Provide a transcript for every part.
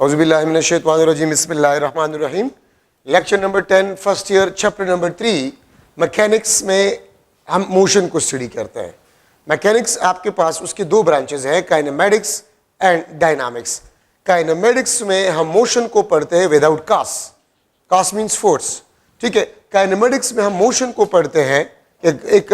औज़ुबिल्लाहिमिनश्शैतानिर्रजीम बिस्मिल्लाहिर्रहमानिर्रहीम। Lecture number 10 first year chapter number 3 mechanics में हम मोशन को स्टडी करते हैं। मैकेनिक्स आपके पास उसके दो ब्रांचेस हैं, काइनेमेटिक्स एंड डायनामिक्स। काइनेमेटिक्स में हम मोशन को पढ़ते हैं विदाउट कास, कास मीन्स फोर्स, ठीक है। काइनेमेटिक्स में हम मोशन को पढ़ते हैं एक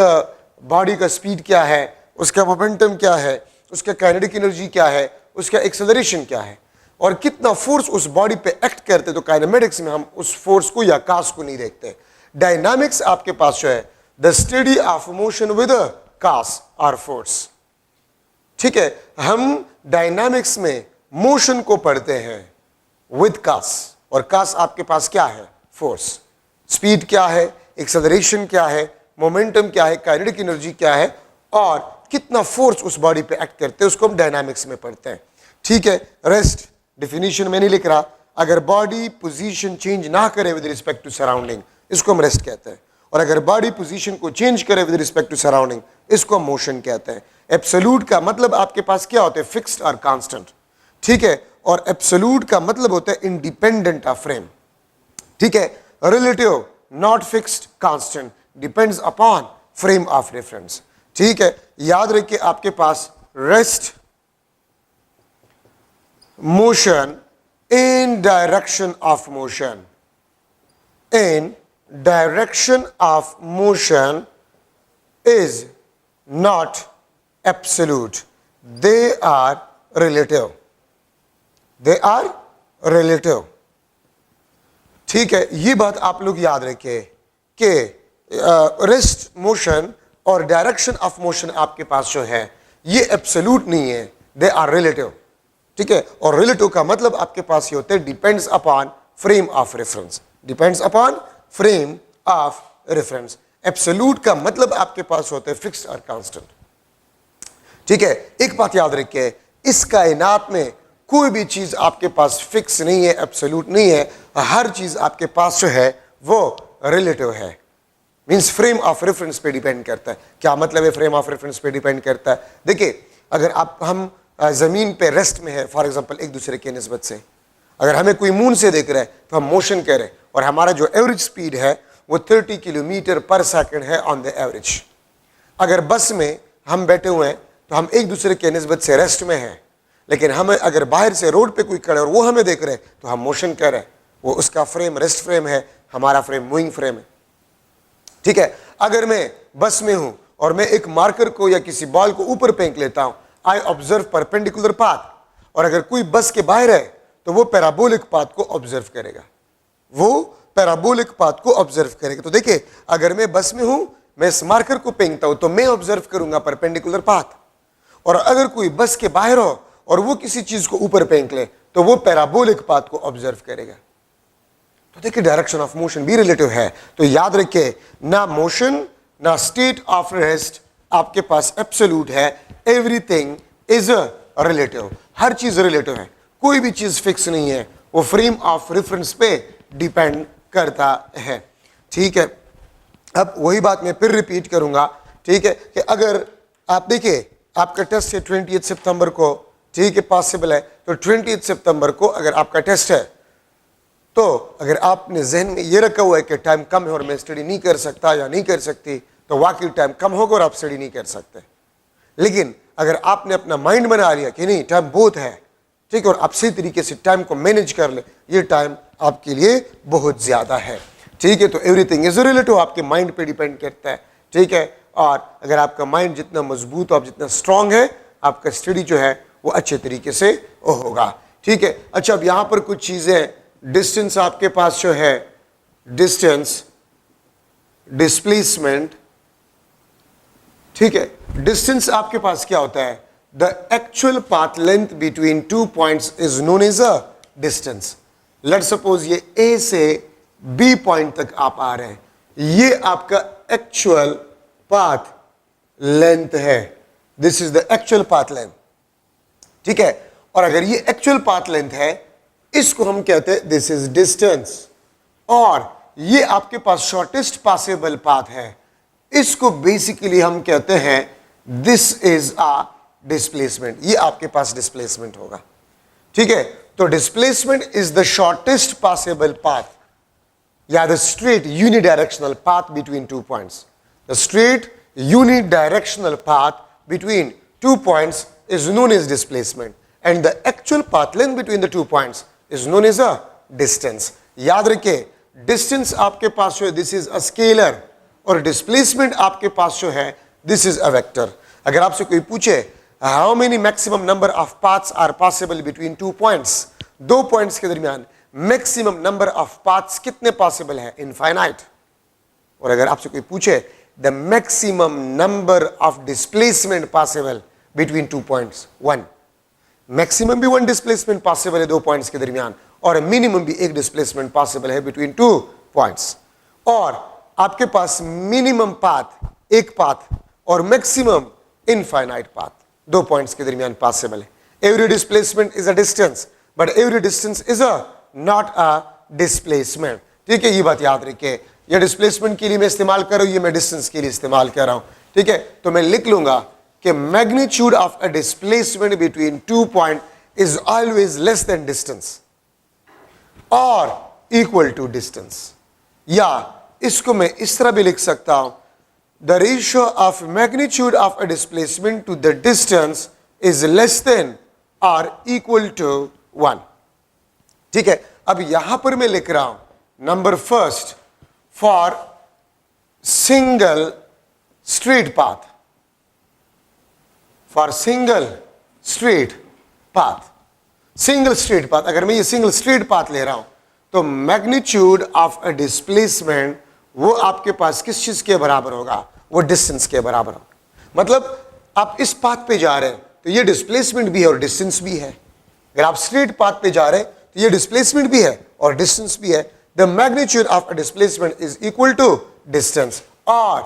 बॉडी का स्पीड क्या है, उसका मोमेंटम क्या है, उसका काइनेटिक एनर्जी क्या है, उसका एक्सेलरेशन क्या है और कितना फोर्स उस बॉडी पे एक्ट करते। तो काइनेमेटिक्स में हम उस फोर्स को या कास को नहीं देखते। डायनामिक्स आपके पास जो है the study of motion with cause और फोर्स, ठीक है। हम डायनामिक्स में मोशन को पढ़ते हैं विद कास, और कास आपके पास क्या है, फोर्स। स्पीड क्या है, एक्सेलरेशन क्या है, मोमेंटम क्या है, काइनेटिक एनर्जी क्या है और कितना फोर्स उस बॉडी पे एक्ट करते हैं, उसको हम डायनामिक्स में पढ़ते हैं, ठीक है। रेस्ट डिफिनीशन में नहीं लिख रहा, अगर बॉडी पोजीशन चेंज ना करे विद रिस्पेक्ट टू सराउंडिंग, इसको हम रेस्ट कहते हैं। और अगर बॉडी पोजीशन को चेंज करे विद रिस्पेक्ट टू सराउंडिंग, इसको हम मोशन कहते हैं। एब्सोल्यूट का मतलब आपके पास क्या होता है, फिक्स्ड और कांस्टेंट, ठीक है। और एब्सोल्यूट का मतलब होता है इंडिपेंडेंट ऑफ फ्रेम, ठीक है। Relative not fixed, constant, depends upon frame of reference, ठीक है। याद रखिए आपके पास rest, motion, in direction of motion, in direction of motion is not absolute, they are relative, they are relative, ठीक है। ये बात आप लोग याद रखिए कि रेस्ट मोशन और डायरेक्शन ऑफ मोशन आपके पास जो है ये एब्सोल्यूट नहीं है, दे आर रिलेटिव, ठीक है। और रिलेटिव का मतलब आपके पास ये होता है depends upon frame of reference, depends upon frame of reference. Absolute का मतलब आपके पास होता है फिक्स्ड और कांस्टेंट, ठीक है। एक बात याद रखिए, इस कायनात में कोई भी चीज आपके पास फिक्स नहीं है, एब्सोल्यूट नहीं है। हर चीज आपके पास जो है वो रिलेटिव है, मीन्स फ्रेम ऑफ रेफरेंस पे डिपेंड करता है। क्या मतलब है फ्रेम ऑफ रेफरेंस पे डिपेंड करता है? देखिए, अगर हम जमीन पे रेस्ट में है फॉर एग्जांपल एक दूसरे के निस्बत से, अगर हमें कोई मून से देख रहा है तो हम मोशन कह रहे हैं और हमारा जो एवरेज स्पीड है वो 30 किलोमीटर पर सेकंड है ऑन द एवरेज। अगर बस में हम बैठे हुए हैं तो हम एक दूसरे के निस्बत से रेस्ट में हैं, लेकिन हमें अगर बाहर से रोड पे कोई खड़ा है और वो हमें देख रहे हैं तो हम मोशन कह रहे हैं। वो उसका फ्रेम रेस्ट फ्रेम है, हमारा फ्रेम मूविंग फ्रेम है, ठीक है। अगर मैं बस में हूं और मैं एक मार्कर को या किसी बॉल को ऊपर फेंक लेता हूं, आई ऑब्जर्व परपेंडिकुलर पाथ, और अगर कोई बस के बाहर है तो वो पैराबोलिक पाथ को ऑब्जर्व करेगा, वो पैराबोलिक पाथ को ऑब्जर्व करेगा। तो देखिए, अगर मैं बस में हूं, मैं इस मार्कर को फेंकता हूं तो मैं ऑब्जर्व करूंगा परपेंडिकुलर पाथ, और अगर कोई बस के बाहर हो और वो किसी चीज को ऊपर फेंक ले तो वो पैराबोलिक पाथ को ऑब्जर्व करेगा। तो देखिए, डायरेक्शन ऑफ मोशन भी रिलेटिव है। तो याद रखिए, ना मोशन ना स्टेट ऑफ रेस्ट आपके पास एब्सोल्यूट है, एवरीथिंग इज रिलेटिव, हर चीज रिलेटिव है, कोई भी चीज फिक्स नहीं है, वो फ्रेम ऑफ रेफरेंस पे डिपेंड करता है, ठीक है। अब वही बात मैं फिर रिपीट करूंगा, ठीक है, कि अगर आप देखिए आपका टेस्ट है 28 सितंबर को, ठीक है, पॉसिबल है तो 28 सितंबर को अगर आपका टेस्ट है तो अगर आपने जहन में ये रखा हुआ है कि टाइम कम है और मैं स्टडी नहीं कर सकता या नहीं कर सकती, तो वाकई टाइम कम होगा और आप स्टडी नहीं कर सकते। लेकिन अगर आपने अपना माइंड बना लिया कि नहीं टाइम बहुत है, ठीक है, और आप सही तरीके से टाइम को मैनेज कर ले, ये टाइम आपके लिए बहुत ज्यादा है, ठीक है। तो एवरीथिंग इज रिलेटिव, आपके माइंड पे डिपेंड करता है, ठीक है। और अगर आपका माइंड जितना मजबूत और जितना स्ट्रांग है, आपका स्टडी जो है वो अच्छे तरीके से होगा, ठीक है। अच्छा, अब यहां पर कुछ चीजें, डिस्टेंस आपके पास जो है, डिस्टेंस, डिस्प्लेसमेंट, ठीक है। डिस्टेंस आपके पास क्या होता है, the actual path length between two points is known as a distance. Let suppose ये ए से बी पॉइंट तक आप आ रहे हैं, ये आपका एक्चुअल पाथ लेंथ है, this is the actual path length, ठीक है। और अगर ये एक्चुअल पाथ लेंथ है, इसको हम कहते हैं दिस इज डिस्टेंस, और ये आपके पास शॉर्टेस्ट पॉसिबल पाथ है, इसको बेसिकली हम कहते हैं दिस इज अ डिस्प्लेसमेंट, ये आपके पास डिस्प्लेसमेंट होगा, ठीक है। तो displacement is the shortest possible path या the straight unidirectional path between 2 points. The straight unidirectional path between 2 points is known as displacement and the actual path length between the 2 points is known as a distance. याद रखिए, distance आपके पास जो है this is a scalar और displacement आपके पास जो है this is a vector. अगर आपसे कोई पूछे how many maximum number of paths are possible between 2 points, 2 points के दरमियान maximum number of paths कितने possible है? Infinite. और अगर आपसे कोई पूछे the maximum number of displacement possible between 2 points, 1. maximum भी 1 displacement possible है 2 points के दरमियान और minimum भी 1 displacement possible है between 2 points. और आपके पास minimum path 1 path और maximum infinite path 2 points के दरमियान possible है. Every displacement is a distance but every distance is a not a displacement. ठीक है, ये बात याद रखिए. ये डिस्प्लेसमेंट के लिए मैं इस्तेमाल कर रहा हूं, ये मैं डिस्टेंस के लिए इस्तेमाल कर रहा हूं. ठीक है, तो मैं लिख लूंगा कि magnitude of a displacement between 2 point is always less than distance और इक्वल टू डिस्टेंस. या इसको मैं इस तरह भी लिख सकता हूं, the ratio of magnitude of a displacement to the distance is less than और इक्वल टू 1. ठीक है, अब यहां पर मैं लिख रहा हूं number first for single straight path. For single straight path. Single straight path. अगर मैं ये single straight path ले रहा हूं तो magnitude of a displacement वो आपके पास किस चीज के बराबर होगा? वो distance के बराबर होगा. मतलब आप इस path पे जा रहे हैं तो ये displacement भी है और distance भी है. अगर आप straight path पे जा रहे हैं तो ये displacement भी है और distance भी है. The magnitude of a displacement is equal to distance. और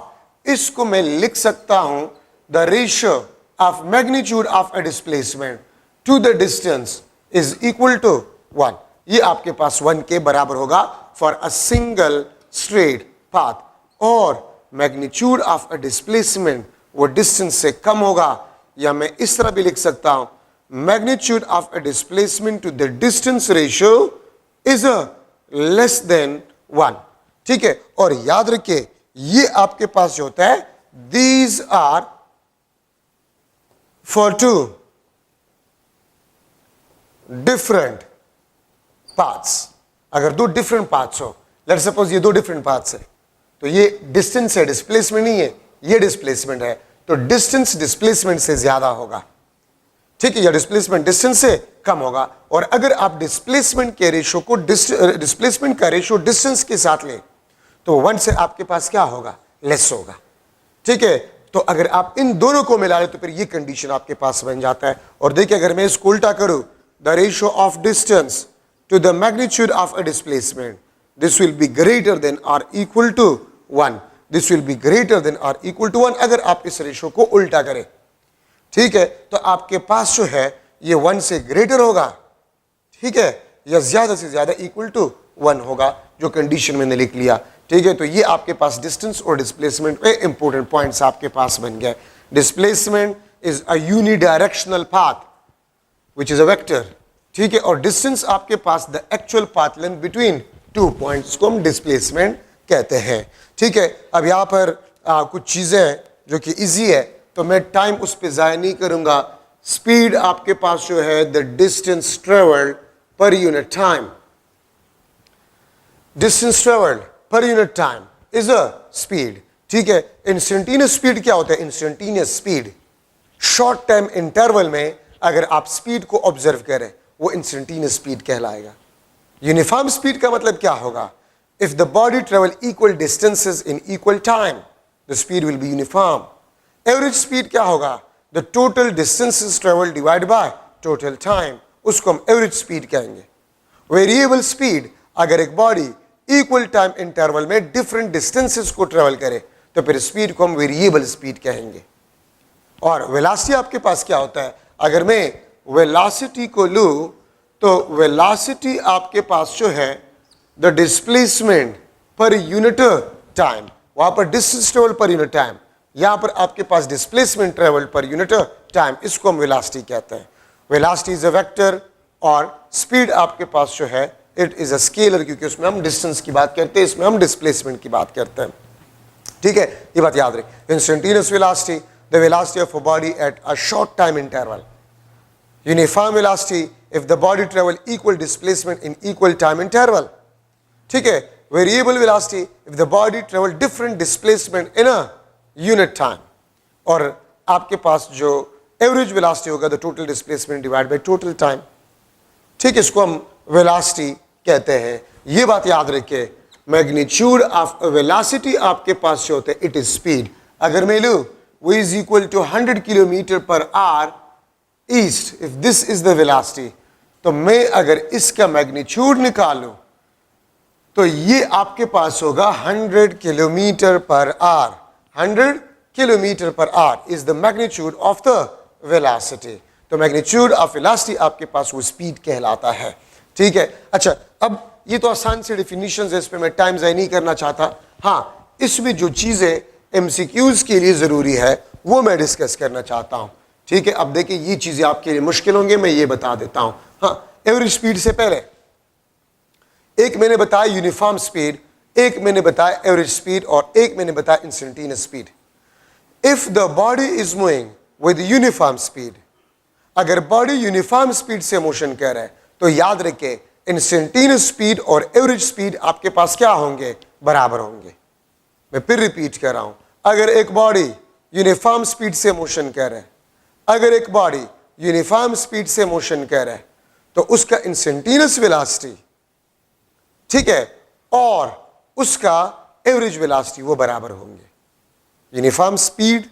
इसको मैं लिख सकता हूं the ratio of magnitude of a displacement to the distance is equal to 1. ये आपके पास 1 के बराबर होगा for a single straight path. और magnitude of a displacement वो distance से कम होगा, या मैं इस तरह भी लिख सकता हूं magnitude of a displacement to the distance ratio is a less than 1. ठीक है, और याद रखिए ये आपके पास जो होता है these are for 2 different paths. अगर 2 डिफरेंट पाथ्स हो, लेट्स सपोज ये 2 डिफरेंट पाथ्स है तो ये डिस्टेंस है, डिस्प्लेसमेंट नहीं है, ये डिस्प्लेसमेंट है, तो डिस्टेंस डिस्प्लेसमेंट से ज्यादा होगा. ठीक है, या डिस्प्लेसमेंट डिस्टेंस से कम होगा. और अगर आप डिस्प्लेसमेंट के रेशो को डिस्प्लेसमेंट का रेशो डिस्टेंस के साथ लें तो 1 से आपके पास क्या होगा? लेस होगा. ठीक है, तो अगर आप इन दोनों को मिला ले तो फिर ये कंडीशन आपके पास बन जाता है. और देखिए अगर मैं इसको उल्टा करूं, the ratio of distance to the magnitude of a displacement this will be greater than और equal to 1. This will be greater than और इक्वल टू 1 अगर आप इस रेशो को उल्टा करें. ठीक है, तो आपके पास जो है ये 1 से ग्रेटर होगा. ठीक है, या ज्यादा से ज्यादा इक्वल टू 1 होगा, जो कंडीशन मैंने लिख लिया. ठीक है, तो ये आपके पास डिस्टेंस और डिस्प्लेसमेंट पे इंपॉर्टेंट पॉइंट्स आपके पास बन गए. Displacement is a unidirectional path which is a vector. ठीक है, और डिस्टेंस आपके पास the actual path length between 2 points को हम डिस्प्लेसमेंट कहते हैं. ठीक है, अब यहाँ पर कुछ चीजें जो कि इजी है तो मैं टाइम उस पर ज़ाया नहीं करूंगा. स्पीड आपके पास जो है द डिस्टेंस ट्रेवल्ड पर यूनिट टाइम. डिस्टेंस ट्रेवल्ड पर unit time is a speed. ठीक है, इंस्टेंटेनियस स्पीड क्या होता है? Instantaneous speed short time interval में अगर आप स्पीड को ऑब्जर्व करें वो इंस्टेंटेनियस स्पीड कहलाएगा. यूनिफॉर्म स्पीड का मतलब क्या होगा? If the body travel equal distances in equal time the speed will be uniform. Average speed क्या होगा? The total distances travel divide by total time, उसको हम एवरेज स्पीड कहेंगे. वेरिएबल स्पीड अगर एक बॉडी इक्वल टाइम इंटरवल में different distances को travel करे तो फिर स्पीड को हम वेरिएबल स्पीड कहेंगे. और वेलोसिटी आपके पास क्या होता है? अगर मैं वेलोसिटी को लूं तो वेलोसिटी आपके पास जो है the displacement per unit time, वहां पर distance travel per unit time, यहां पर आपके पास displacement travel per unit time, इसको हम वेलोसिटी कहते हैं. वेलोसिटी इज अ वेक्टर और स्पीड आपके पास जो है इट इज अ स्केलर, क्योंकि उसमें हम डिस्टेंस की बात करते हैं, इसमें हम डिस्प्लेसमेंट की बात करते हैं। ठीक है, ये बात याद रखें। Instantaneous velocity, the velocity of a body at a short time interval. Uniform velocity, if the body travel equal displacement in equal time interval. ठीक है, variable velocity, if the body travel different displacement in a unit time. और आपके पास जो average velocity होगा the total displacement divide by total time. ठीक है, इसको हम वेलोसिटी कहते हैं। ये बात याद रखिए, मैग्नीट्यूड ऑफ वेलोसिटी आपके पास जो होता है इट इज स्पीड। अगर मैं लूं v is equal to 100 kilometre per hour east, if this is the velocity, तो मैं अगर इसका मैग्नीट्यूड निकालूं तो ये आपके पास होगा 100 kilometre per our. 100 kilometre per our is the magnitude of the velocity. तो मैग्नीट्यूड ऑफ वेलोसिटी आपके पास वो स्पीड कहलाता है। ठीक है, अच्छा, अब ये तो आसान से डिफिनीशन है, इस पे मैं टाइम ज़ाया नहीं करना चाहता। हाँ, इसमें जो चीज़ें एमसीक्यूज के लिए ज़रूरी है वो मैं डिस्कस करना चाहता हूँ। ठीक है, अब देखिए ये चीज़ें आपके लिए मुश्किल होंगे, मैं ये बता देता हूँ। हाँ, एवरेज स्पीड से पहले एक मैंने बताया यूनिफॉर्म स्पीड, एक मैंने बताया एवरेज स्पीड और एक मैंने बताया instantaneous speed. If the body is moving with uniform speed, अगर बॉडी यूनिफॉर्म स्पीड से मोशन कर रहा है तो याद रखें इंस्टेंटेनियस स्पीड और एवरेज स्पीड आपके पास क्या होंगे, बराबर होंगे। मैं फिर रिपीट कर रहा हूं, अगर एक बॉडी यूनिफॉर्म स्पीड से मोशन कर रहा है, अगर एक बॉडी यूनिफॉर्म स्पीड से मोशन कर रहा है तो उसका इंस्टेंटेनियस वेलोसिटी, ठीक है, और उसका एवरेज वेलोसिटी वो बराबर होंगे। यूनिफॉर्म स्पीड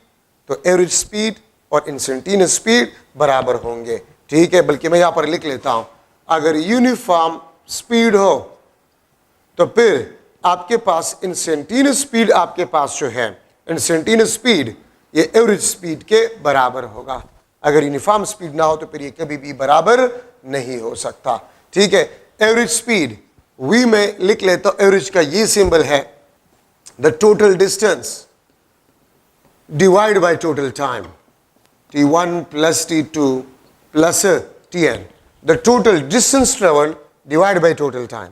तो एवरेज स्पीड और इंस्टेंटेनियस स्पीड बराबर होंगे। ठीक है, बल्कि मैं यहां पर लिख लेता हूं, अगर यूनिफॉर्म स्पीड हो तो फिर आपके पास इंस्टेंटेनियस स्पीड आपके पास जो है, इंस्टेंटेनियस स्पीड ये एवरेज स्पीड के बराबर होगा। अगर यूनिफॉर्म स्पीड ना हो तो फिर ये कभी भी बराबर नहीं हो सकता। ठीक है, एवरेज स्पीड वी में लिख लेता हूं, एवरेज का ये सिंबल है the total distance divide by total time, t1 plus t2 plus tn, the total distance traveled divided by total time।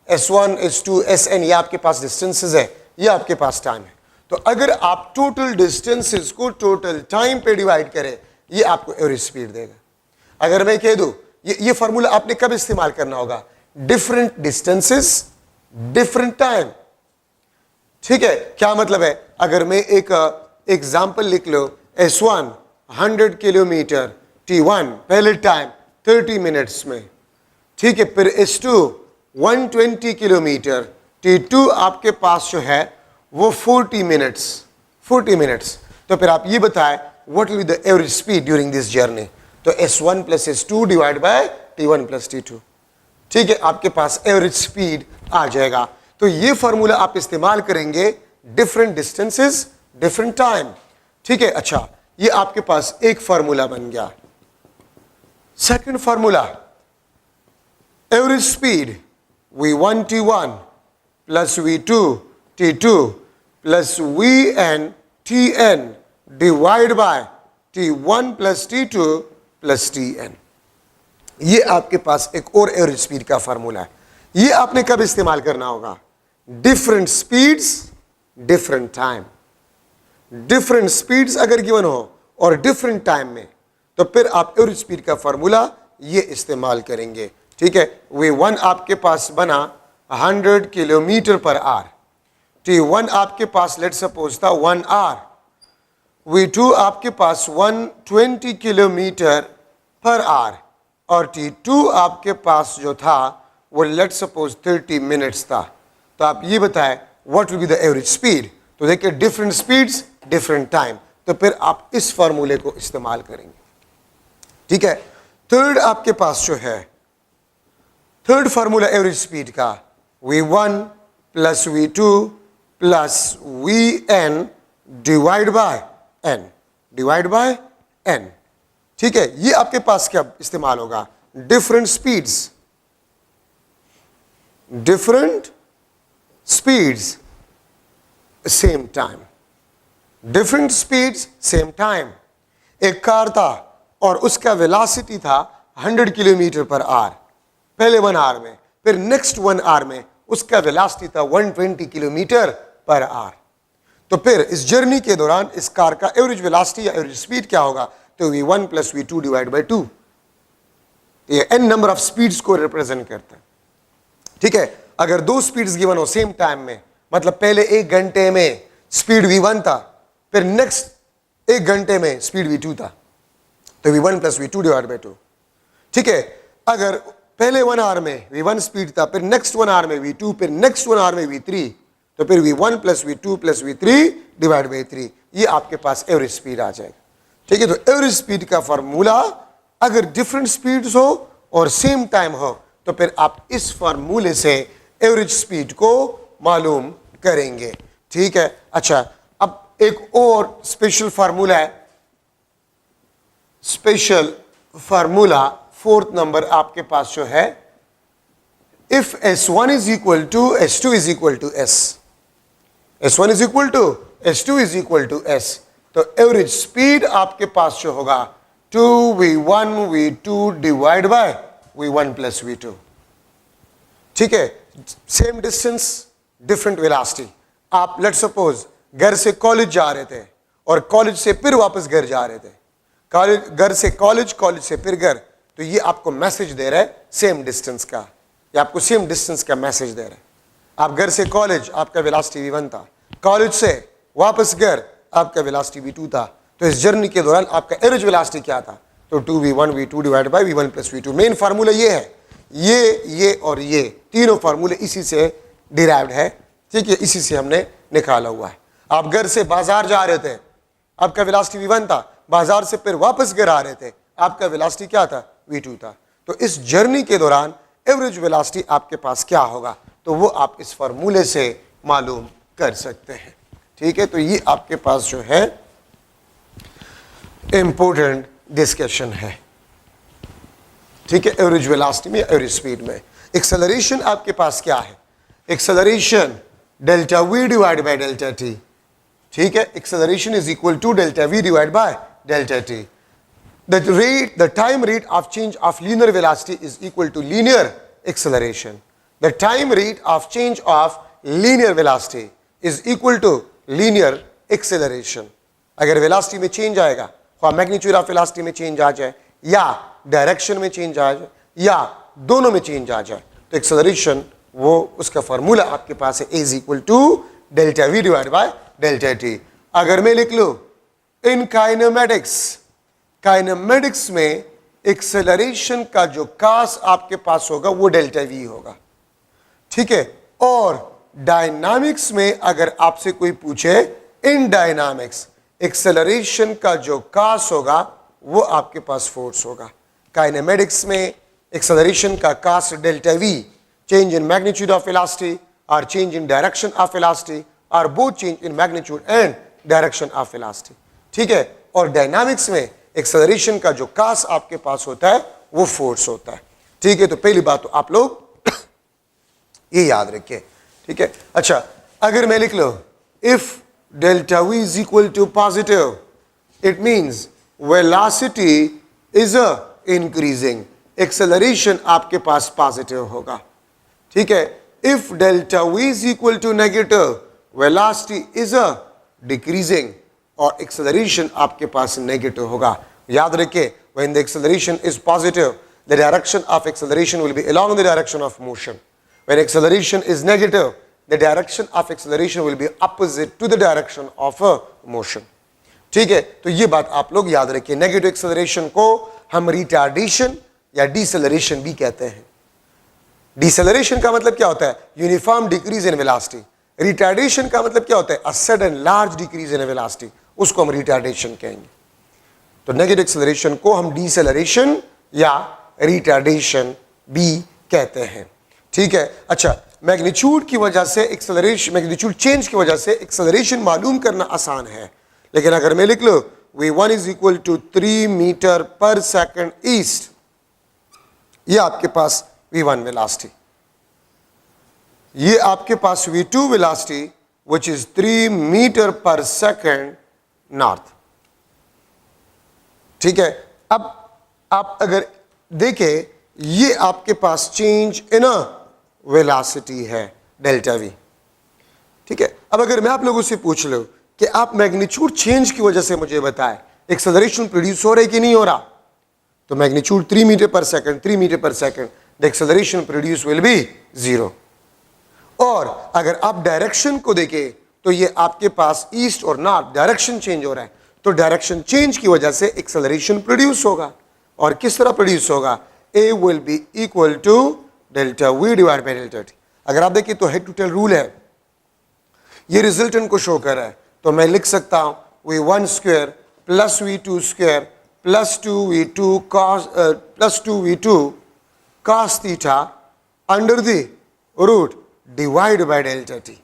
s1 s2 sn ये आपके पास डिस्टेंसेस है, ये आपके पास टाइम है। तो अगर आप टोटल डिस्टेंसेस को टोटल टाइम पे डिवाइड करें, ये आपको एवरेज स्पीड देगा। अगर मैं कह दूं ये फॉर्मूला आपने कब इस्तेमाल करना होगा, डिफरेंट डिस्टेंसेस डिफरेंट टाइम। ठीक है, क्या मतलब है, अगर मैं एक एग्जाम्पल लिख लो, s1 100 किलोमीटर, t1 पहले टाइम 30 मिनट्स में। ठीक है, फिर s2 120 किलोमीटर, t2 आपके पास जो है वो 40 मिनट्स। तो फिर आप ये बताएं what will be the average speed during this journey. तो s1 plus s2 divide by t1 plus t2। ठीक है, आपके पास एवरेज स्पीड आ जाएगा। तो ये फॉर्मूला आप इस्तेमाल करेंगे डिफरेंट डिस्टेंसेस डिफरेंट टाइम। ठीक है, अच्छा, ये आपके पास एक फार्मूला बन गया। Second formula, average speed v1 t1 plus v2 t2 plus vn tn divide by t1 plus t2 plus tn। ये आपके पास एक और एवरेज स्पीड का फार्मूला है। ये आपने कब इस्तेमाल करना होगा, different speeds different time. Different speeds अगर गिवन हो और डिफरेंट टाइम में, तो फिर आप एवरेज स्पीड का फार्मूला ये इस्तेमाल करेंगे। ठीक है, v1 आपके पास बना 100 किलोमीटर पर आवर, t1 आपके पास लेट सपोज था 1 आवर, v2 आपके पास 120 किलोमीटर पर आवर और t2 आपके पास जो था वो लेट सपोज 30 मिनट्स था। तो आप ये बताएं what will be the average speed. तो देखिए डिफरेंट स्पीड्स डिफरेंट टाइम, तो फिर आप इस फार्मूले को इस्तेमाल करेंगे। ठीक है, थर्ड आपके पास जो है, थर्ड फार्मूला एवरेज स्पीड का v1 plus v2 plus vn divide by n। ठीक है, ये आपके पास क्या इस्तेमाल होगा, different speeds same time, different speeds same time. एक कार था और उसका वेलोसिटी था 100 किलोमीटर पर आवर पहले 1 आवर में, फिर नेक्स्ट 1 आवर में उसका वेलोसिटी था 120 किलोमीटर पर आवर। तो फिर इस जर्नी के दौरान इस कार का एवरेज वेलोसिटी या एवरेज स्पीड क्या होगा? तो v1 plus v2 divide by 2। ये n नंबर ऑफ स्पीड्स को रिप्रेजेंट करता है। ठीक है, अगर दो स्पीड्स गिवन हो सेम टाइम में, मतलब पहले 1 घंटे में स्पीड v1 था, फिर नेक्स्ट 1 घंटे में स्पीड v2 था, तो v1 plus v2 divide by 2। ठीक है, अगर पहले 1 आवर में v1 स्पीड था, फिर नेक्स्ट 1 आवर में v2, फिर नेक्स्ट 1 आवर में v3, तो फिर v1 plus v2 plus v3 divide by 3, ये आपके पास एवरेज स्पीड आ जाएगा। ठीक है, तो एवरेज स्पीड का फार्मूला अगर डिफरेंट स्पीड्स हो और सेम टाइम हो, तो फिर आप इस फार्मूले से एवरेज स्पीड को मालूम करेंगे। ठीक है, अच्छा, अब एक और स्पेशल फार्मूला है, स्पेशल फार्मूला 4th नंबर आपके पास जो है, if S1 is equal to S2 is equal to S, S1 is equal to S2 is equal to S, तो एवरेज स्पीड आपके पास जो होगा 2v1 v2 divide by v1 plus v2। ठीक है, सेम डिस्टेंस डिफरेंट वेलोसिटी। आप let suppose घर से कॉलेज जा रहे थे और कॉलेज से फिर वापस घर जा रहे थे, कॉलेज घर से कॉलेज, कॉलेज से फिर घर, तो ये आपको मैसेज दे रहा है सेम डिस्टेंस का, ये आपको सेम डिस्टेंस का मैसेज दे रहा है। आप घर से कॉलेज आपका वेलोसिटी v1 था, कॉलेज से वापस घर आपका वेलोसिटी v2 था, तो इस जर्नी के दौरान आपका एवरेज वेलोसिटी क्या था? तो 2v1 v2 divide by v1 plus v2। Main formula ये है, ये और ये तीनों फार्मूले इसी से डिराइव्ड है। ठीक है, इसी से हमने निकाला हुआ है। आप घर से बाजार जा रहे थे, आपका वेलोसिटी v1 था, बाजार से फिर वापस घर आ रहे थे, आपका वेलोसिटी क्या था? v2 था। तो इस जर्नी के दौरान एवरेज वेलोसिटी आपके पास क्या होगा? तो वो आप इस फार्मूले से मालूम कर सकते हैं। ठीक है, तो ये आपके पास जो है इंपॉर्टेंट डिस्कशन है। ठीक है, एवरेज वेलोसिटी में, एवरेज स्पीड में। एक्सेलरेशन आपके पास क्या है? Acceleration delta v divide by delta t। ठीक है, acceleration is equal to delta v divide by delta t। The time rate of change of linear velocity is equal to linear acceleration. The time rate of change of linear velocity is equal to linear acceleration. अगर velocity में change आएगा, ख्वाह magnitude of velocity में change आ जाए या direction में change आ जाए या दोनों में चेंज आ जाए, तो एक्सेलरेशन वो उसका फार्मूला आपके पास है, is equal to delta v divide by delta t। अगर मैं लिख लूं इन काइनेमेटिक्स, काइनेमेटिक्स में एक्सेलरेशन का जो कास आपके पास होगा वो डेल्टा v होगा। ठीक है, और डायनामिक्स में अगर आपसे कोई पूछे इन डायनामिक्स, एक्सेलरेशन का जो कास होगा वो आपके पास फोर्स होगा। काइनेमेटिक्स में एक्सेलरेशन का cause delta v, change in magnitude of velocity और change in direction of velocity और both change in magnitude and direction of velocity. ठीक है, और डायनामिक्स में एक्सेलरेशन का जो कास आपके पास होता है वो फोर्स होता है। ठीक है, तो पहली बात तो आप लोग ये याद रखिए। ठीक है, अच्छा, अगर मैं लिख लो if delta v is equal to positive, it means velocity is increasing, acceleration आपके पास पॉजिटिव होगा। ठीक है, if delta v is equal to negative, velocity is decreasing और एक्सेलरेशन आपके पास नेगेटिव होगा। याद रखिए, when the acceleration is positive, the direction of acceleration will be along the direction of motion. When acceleration is negative, the direction of acceleration will be opposite to the direction of motion. ठीक है, तो ये बात आप लोग याद रखिए। Negative acceleration को हम रिटार्डेशन या डिसेलरेशन भी कहते हैं। डिसेलरेशन का मतलब क्या होता है? Uniform decrease in velocity. Retardation का मतलब क्या होता है? A sudden large decrease in velocity, उसको हम रिटार्डेशन कहेंगे। तो नेगेटिव एक्सेलरेशन को हम डिसेलरेशन या रिटार्डेशन भी कहते हैं। ठीक है, अच्छा, मैग्नीट्यूड की वजह से एक्सेलरेशन, मैग्नीट्यूड चेंज की वजह से एक्सेलरेशन मालूम करना आसान है, लेकिन अगर मैं लिख लो v1 is equal to 3 metre per second east, ये आपके पास v1 वेलोसिटी, ये आपके पास v2 velocity which is 3 metre per second north. ठीक है, अब आप अगर देखिए ये आपके पास चेंज इन अ वेलोसिटी है डेल्टा वी। ठीक है, अब अगर मैं आप लोगों से पूछ लूं कि आप मैग्नीट्यूड चेंज की वजह से मुझे बताएं एक्सेलरेशन प्रोड्यूस हो रहा है कि नहीं हो रहा, तो magnitude 3 metre per second, 3 metre per second, the acceleration produce will be 0। और अगर आप डायरेक्शन को देखें तो ये आपके पास ईस्ट और नॉर्थ डायरेक्शन चेंज हो रहा है, तो डायरेक्शन चेंज की वजह से एक्सेलरेशन प्रोड्यूस होगा। और किस तरह प्रोड्यूस होगा, A will be equal to delta V divide by delta T. अगर आप देखिए तो हेड टू टेल रूल है, ये रिजल्टेंट को शो कर रहा है, तो मैं लिख सकता हूं V1 square plus V2 square plus 2V2 cos theta under the root divide by delta T.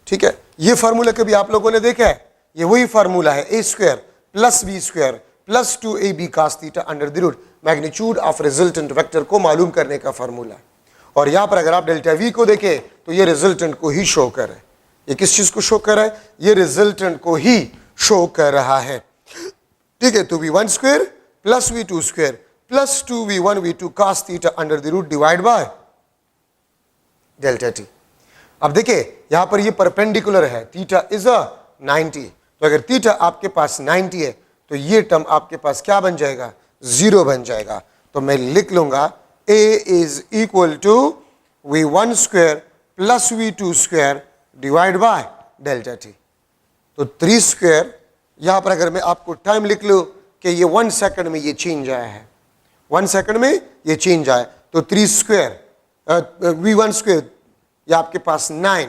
ठीक है, ये फार्मूला कभी आप लोगों ने देखा है, ये वही फार्मूला है, A square plus B square plus 2AB cos theta under the root magnitude of resultant vector को मालूम करने का फार्मूला है। और यहां पर अगर आप डेल्टा वी को देखें तो ये रिजल्टेंट को ही शो कर रहा है। ये किस चीज को शो कर रहा है, ये रिजल्टेंट को ही शो कर रहा है। ठीक है, तो V1 square plus V2 square plus 2V1 V2 cos theta under the root divide by delta T. अब देखिए यहां पर ये परपेंडिकुलर है, थीटा इज अ 90, तो अगर थीटा आपके पास 90 है तो ये टर्म आपके पास क्या बन जाएगा, 0 बन जाएगा। तो मैं लिख लूंगा A is equal to V1 square plus V2 square divide by delta T. तो 3 स्क्वायर, यहां पर अगर मैं आपको टाइम लिख लूं कि ये 1 सेकंड में ये चेंज आया है, 1 सेकंड में ये चेंज आया, तो 3 स्क्वायर V1 स्क्वायर ये आपके पास 9,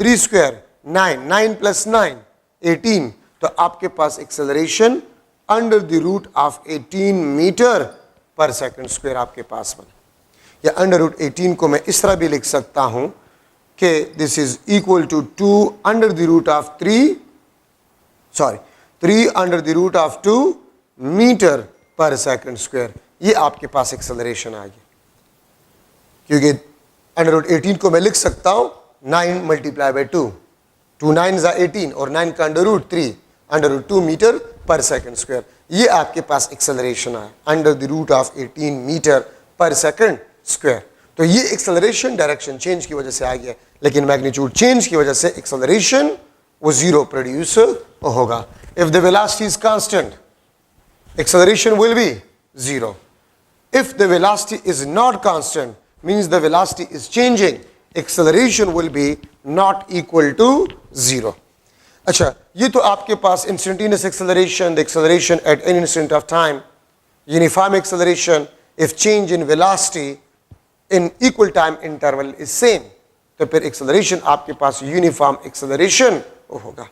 3 स्क्वायर 9, 9 प्लस 9 18, तो आपके पास acceleration under the root of 18 metre per second square आपके पास बने। या अंडर रूट 18 को मैं इस तरह भी लिख सकता हूं कि this is equal to 2 under the root of 3 under the root of 2 metre per second square. ये आपके पास एक्सेलरेशन आ गया, क्योंकि अंडर रूट 18 को मैं लिख सकता हूं 9 मल्टीप्लाई बाई 2, 2 9 18 और 9 का under root 3 under root 2 metre per second square. ये आपके पास एक्सेलरेशन आया under the root of 18 metre per second square. तो ये एक्सेलरेशन डायरेक्शन चेंज की वजह से आ गया, लेकिन मैग्नीट्यूड चेंज की वजह से एक्सेलरेशन वो 0 प्रोड्यूस होगा। If the velocity is constant, acceleration will be 0. If the velocity is not constant, means the velocity is changing, acceleration will be not equal to 0. अच्छा, ये तो आपके पास instantaneous acceleration, the acceleration at any instant of time, uniform acceleration, if change in velocity in equal time interval is same, तो फिर acceleration आपके पास uniform acceleration होगा।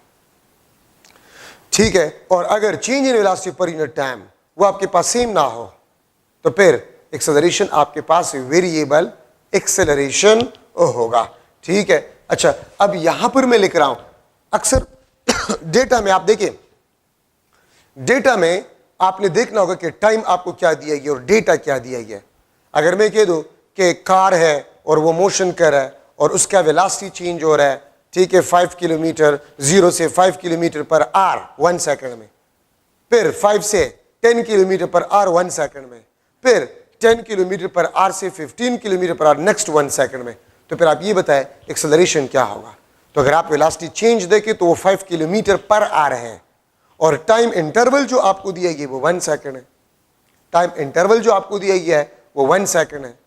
ठीक है, और अगर चेंज इन वेलोसिटी पर यूनिट टाइम वो आपके पास सेम ना हो तो फिर एक्सेलरेशन आपके पास वेरिएबल एक्सेलरेशन होगा। ठीक है, अच्छा अब यहां पर मैं लिख रहा हूं, अक्सर डेटा में आप देखिए, डेटा में आपने देखना होगा कि टाइम आपको क्या दिया गया और डेटा क्या दिया गया। अगर मैं कह दूं कि कार है और वो मोशन कर रहा है और उसका वेलोसिटी चेंज हो रहा है, ठीक है, 5 किलोमीटर 0 से 5 किलोमीटर पर आवर 1 सेकंड में, फिर 5 से 10 किलोमीटर पर आवर 1 सेकंड में, फिर 10 किलोमीटर पर आवर से 15 kilometre per our next 1 second में, तो फिर आप ये बताएं एक्सेलरेशन क्या होगा। तो अगर आप वेलोसिटी चेंज देखें तो वो 5 किलोमीटर पर आवर है और टाइम इंटरवल जो आपको दिया गया वो 1 सेकंड है। टाइम इंटरवल जो आपको दिया गया है वो 1 सेकंड है।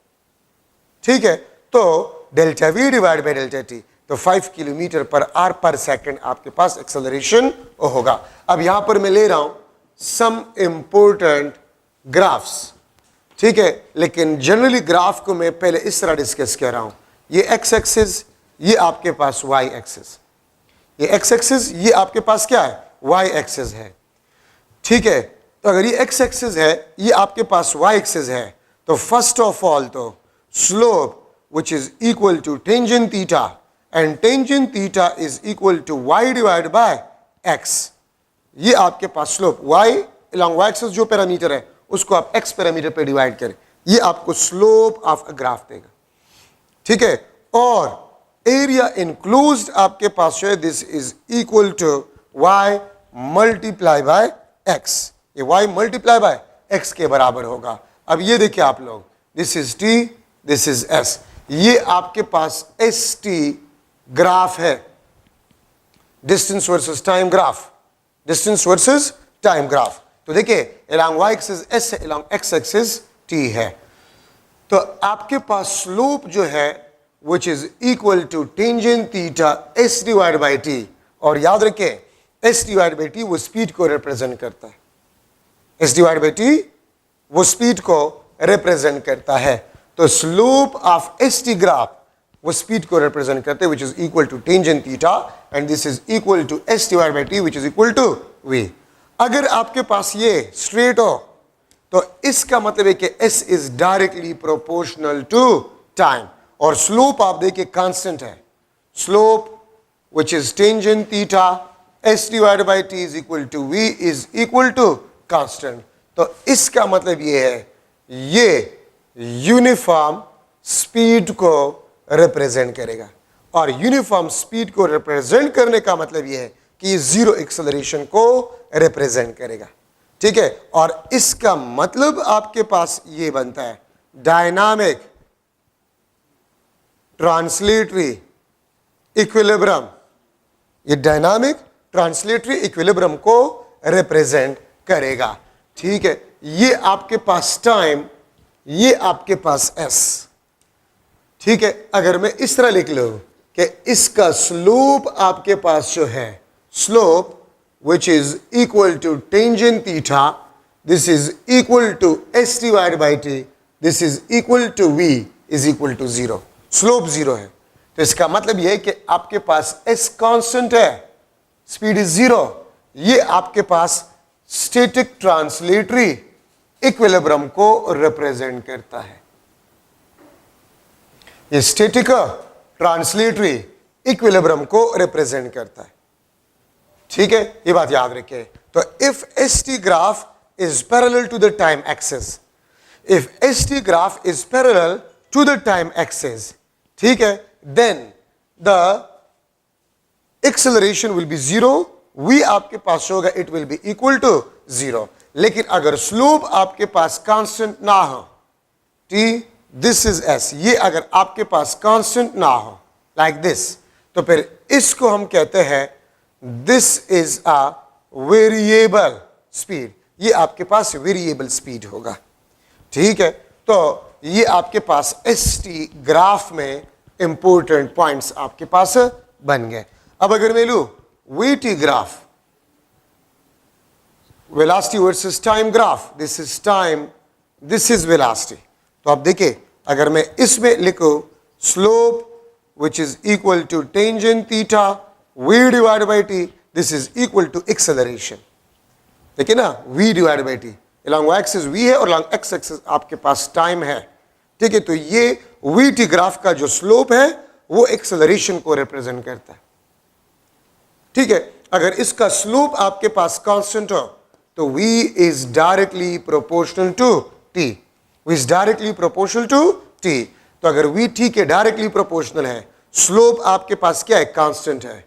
ठीक है, तो delta V divide by delta T, तो 5 किलोमीटर पर आवर पर सेकंड आपके पास एक्सेलरेशन होगा। अब यहां पर मैं ले रहा हूं सम इंपॉर्टेंट ग्राफ्स, ठीक है, लेकिन जनरली ग्राफ को मैं पहले इस तरह डिस्कस कर रहा हूं, ये एक्स एक्सिस, ये आपके पास वाई एक्सिस, ये एक्स एक्सिस, ये आपके पास क्या है, वाई एक्सिस है। ठीक है, तो अगर ये एक्स एक्सिस है, ये आपके पास वाई एक्सिस है, तो फर्स्ट ऑफ ऑल तो slope which is equal to tangent theta and tangent theta is equal to y divided by x. ये आपके पास slope y along y axis जो पैरामीटर है उसको आप x पैरामीटर पे डिवाइड करें, ये आपको स्लोप ऑफ अ ग्राफ देगा। ठीक है, और एरिया इनक्लोज्ड आपके पास जो है this is equal to y multiply by x। ये y मल्टीप्लाई बाय x के बराबर होगा। अब ये देखिए आप लोग, this is t, this is s, ये आपके पास st ग्राफ है, distance versus time graph, distance versus time graph. तो देखिए along y एक्सिस s है, along x एक्सिस t है। तो आपके पास स्लोप जो है which is equal to tangent theta s divided by t, और याद रखें s divided by t वो स्पीड को रिप्रेजेंट करता है, s divided by t वो स्पीड को रिप्रेजेंट करता है। तो स्लोप ऑफ st ग्राफ वो स्पीड को रिप्रेजेंट करते हैं which is equal to tangent theta and this is equal to s divided by t which is equal to v। अगर आपके पास ये स्ट्रेट हो तो इसका मतलब है कि s is directly proportional to time, और स्लोप आप देखिए कांस्टेंट है, slope which is tangent theta s divided by t is equal to v is equal to constant। तो इसका मतलब ये है ये यूनिफॉर्म स्पीड को रिप्रेजेंट करेगा, और यूनिफॉर्म स्पीड को रिप्रेजेंट करने का मतलब यह है कि ये जीरो एक्सेलरेशन को रिप्रेजेंट करेगा। ठीक है, और इसका मतलब आपके पास ये बनता है डायनामिक ट्रांसलेटरी इक्विलिब्रियम, ये डायनामिक ट्रांसलेटरी इक्विलिब्रियम को रिप्रेजेंट करेगा। ठीक है, ये आपके पास टाइम, ये आपके पास s। ठीक है, अगर मैं इस तरह लिख लूं कि इसका स्लोप आपके पास जो है, slope which is equal to tangent theta, this is equal to s divided by t, this is equal to v is equal to 0, slope 0 है। तो इसका मतलब यह है कि आपके पास s कांस्टेंट है, स्पीड इज 0, ये आपके पास स्टैटिक ट्रांसलेटरी इक्विलिब्रियम को रिप्रेजेंट करता है, ये स्टैटिक ट्रांसलेटरी इक्विलिब्रियम को रिप्रेजेंट करता है। ठीक है, ये बात याद रखिए। तो if st graph is parallel to the time axis, if st graph is parallel to the time axis, ठीक है, then the acceleration will B 0, v आपके पास होगा it will be equal to 0। लेकिन अगर स्लोप आपके पास कांस्टेंट ना हो, t दिस इज s, ये अगर आपके पास कांस्टेंट ना हो लाइक दिस, तो फिर इसको हम कहते हैं this is a variable speed, ये आपके पास वेरिएबल स्पीड होगा। ठीक है, तो ये आपके पास st ग्राफ में इंपॉर्टेंट पॉइंट्स आपके पास बन गए। अब अगर मैं लूं vt graph, velocity versus time graph, this is time, this is velocity, तो आप देखिए अगर मैं इसमें लिखूं slope which is equal to tangent theta v divided by t, this is equal to acceleration। देखिए ना, v divided by t, along y axis v है और along x axis आपके पास टाइम है। ठीक है, तो ये vt ग्राफ का जो स्लोप है वो एक्सेलरेशन को रिप्रेजेंट करता है। ठीक है, अगर इसका स्लोप आपके पास कांस्टेंट हो तो v is directly proportional to t, v is directly proportional to t। तो अगर v t के डायरेक्टली प्रोपोर्शनल है, स्लोप आपके पास क्या है, कांस्टेंट है,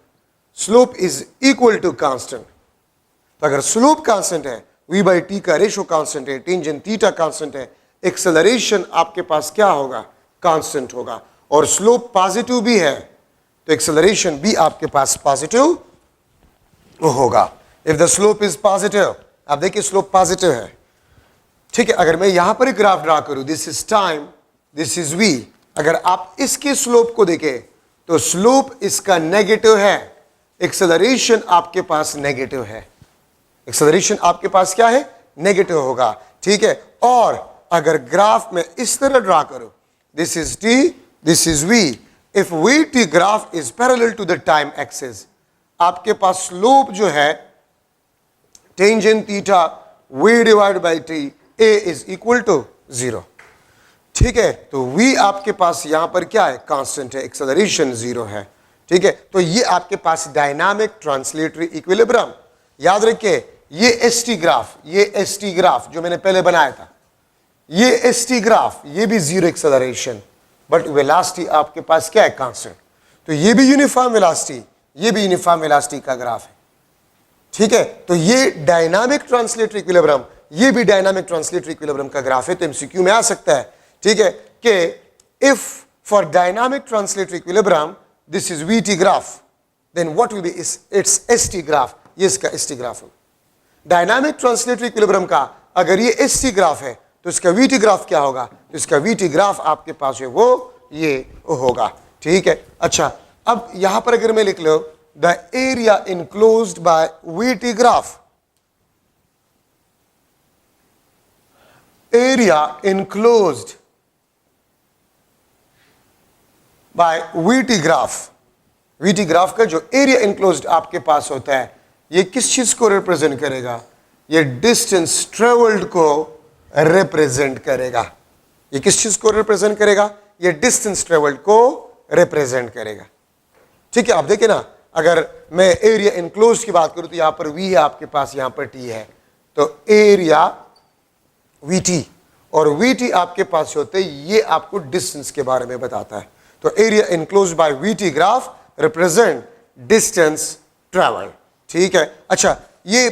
slope is equal to constant. तो अगर स्लोप कांस्टेंट है, v बाई t का रेशो कांस्टेंट है, टेंजेंट थीटा कांस्टेंट है, एक्सेलरेशन आपके पास क्या होगा, कांस्टेंट होगा, और स्लोप पॉजिटिव भी है तो एक्सेलरेशन भी आपके पास पॉजिटिव होगा। If the slope is positive, आप देखिए स्लोप पॉजिटिव है। ठीक है, अगर मैं यहां पर एक ग्राफ ड्रा करूं, this is time, this is v, अगर आप इसके स्लोप को देखें तो स्लोप इसका नेगेटिव है, एक्सेलरेशन आपके पास नेगेटिव है, एक्सेलरेशन आपके पास क्या है, नेगेटिव होगा। ठीक है, और अगर ग्राफ में इस तरह ड्रा करो, this is t, this is v, if vt graph is parallel to the time axis, आपके पास स्लोप जो है tangent theta v divide by t a is equal to 0। ठीक है, तो v आपके पास यहां पर क्या है, कांस्टेंट है, एक्सेलरेशन 0 है। ठीक है, तो ये आपके पास डायनामिक ट्रांसलेटरी इक्विलिब्रियम। याद रखिए ये st ग्राफ, ये st ग्राफ जो मैंने पहले बनाया था, ये st ग्राफ, ये भी 0 एक्सेलरेशन, बट वेलोसिटी आपके पास क्या है, कांस्टेंट। तो ये भी यूनिफॉर्म वेलोसिटी, ये भी यूनिफॉर्म वेलोसिटी का ग्राफ है। ठीक है, तो ये डायनामिक ट्रांसलेटरी इक्विलिब्रियम ये भी डायनामिक ट्रांसलेटरी इक्विलिब्रियम का ग्राफ है, तो एमसीक्यू में आ सकता है, ठीक है, कि if for dynamic translatory equilibrium this is VT graph, then what will be its ST graph, ये इसका एसटी ग्राफ है। डायनामिक ट्रांसलेटरी इक्विलिब्रियम का अगर ये एसटी ग्राफ है तो इसका वीटी ग्राफ क्या होगा, तो इसका वीटी ग्राफ आपके पास है वो ये होगा, ठीक है। अच्छा, अब यहां पर अगर मैं लिख लो the area enclosed by VT graph, area enclosed by VT graph, VT graph का जो एरिया इनक्लोज्ड आपके पास होता है ये किस चीज को रिप्रेजेंट करेगा, ये डिस्टेंस ट्रेवल्ड को रिप्रेजेंट करेगा। ये किस चीज को रिप्रेजेंट करेगा, ये डिस्टेंस ट्रेवल्ड को रिप्रेजेंट करेगा, ठीक है। आप देखिए ना, अगर मैं एरिया इनक्लोज्ड की बात करूं तो यहां पर वी है आपके पास, यहां पर टी है, तो एरिया वीटी और वीटी आपके पास होते हैं, ये आपको डिस्टेंस के बारे में बताता है। तो area enclosed by VT graph represent distance travelled, ठीक है। अच्छा, ये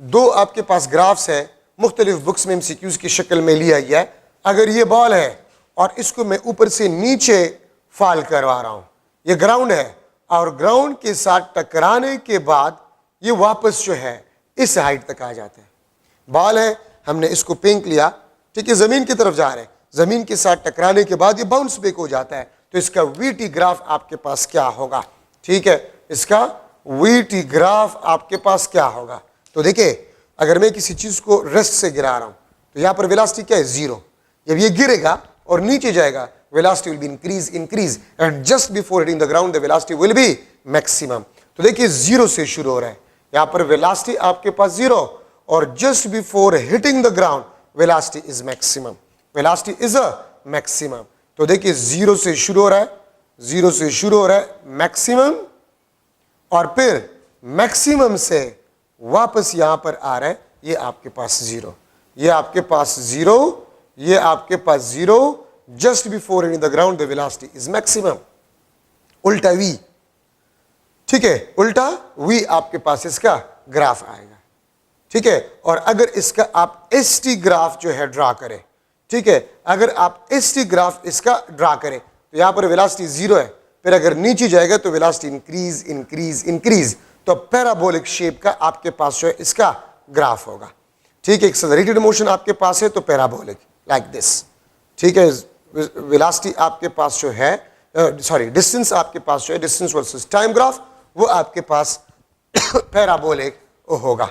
दो आपके पास ग्राफ्स है, मुख्तलिफ बुक्स में एमसीक्यूज की शक्ल में लिया गया है। अगर ये बॉल है और इसको मैं ऊपर से नीचे फॉल करवा रहा हूं, ये ग्राउंड है और ग्राउंड के साथ टकराने के बाद ये वापस जो है इस हाइट तक आ जाता है। बॉल है, हमने इसको फेंक लिया, ठीक है, जमीन की तरफ जा रहे हैं, जमीन के साथ टकराने के बाद ये बाउंस बैक हो जाता है, तो इसका वीटी ग्राफ आपके पास क्या होगा, ठीक है, इसका वीटी ग्राफ आपके पास क्या होगा। तो देखिए, अगर मैं किसी चीज को रेस्ट से गिरा रहा हूं तो यहां पर वेलोसिटी क्या है, जीरो। जब ये गिरेगा और नीचे जाएगा, velocity will be increase and just before hitting the ground the velocity will be maximum. तो देखिए, जीरो से शुरू हो रहा है, यहां पर वेलोसिटी आपके पास जीरो और just before hitting the ground velocity is maximum, velocity is a maximum. तो देखिए, जीरो से शुरू हो रहा है, जीरो से शुरू हो रहा है मैक्सिमम, और फिर मैक्सिमम से वापस यहां पर आ रहा है, ये आपके पास जीरो, ये आपके पास जीरो, ये आपके पास zero, just before hitting the ground the velocity is maximum. उल्टा वी, ठीक है, उल्टा वी आपके पास इसका ग्राफ आएगा, ठीक है। और अगर इसका आप एसटी ग्राफ जो है ड्रा करें, ठीक है, अगर आप एसटी ग्राफ इसका ड्रा करें तो यहां पर वेलोसिटी जीरो है, फिर अगर नीचे जाएगा तो वेलोसिटी इंक्रीज इंक्रीज इंक्रीज, तो पैराबोलिक शेप का आपके पास जो है इसका ग्राफ होगा, ठीक है। एक्सेलरेटेड मोशन आपके पास है तो पैराबोलिक लाइक दिस, ठीक है। वेलोसिटी आपके पास जो है, सॉरी डिस्टेंस आपके पास जो है, डिस्टेंस वर्सेस टाइम ग्राफ, वो आपके पास पैराबोलिक होगा।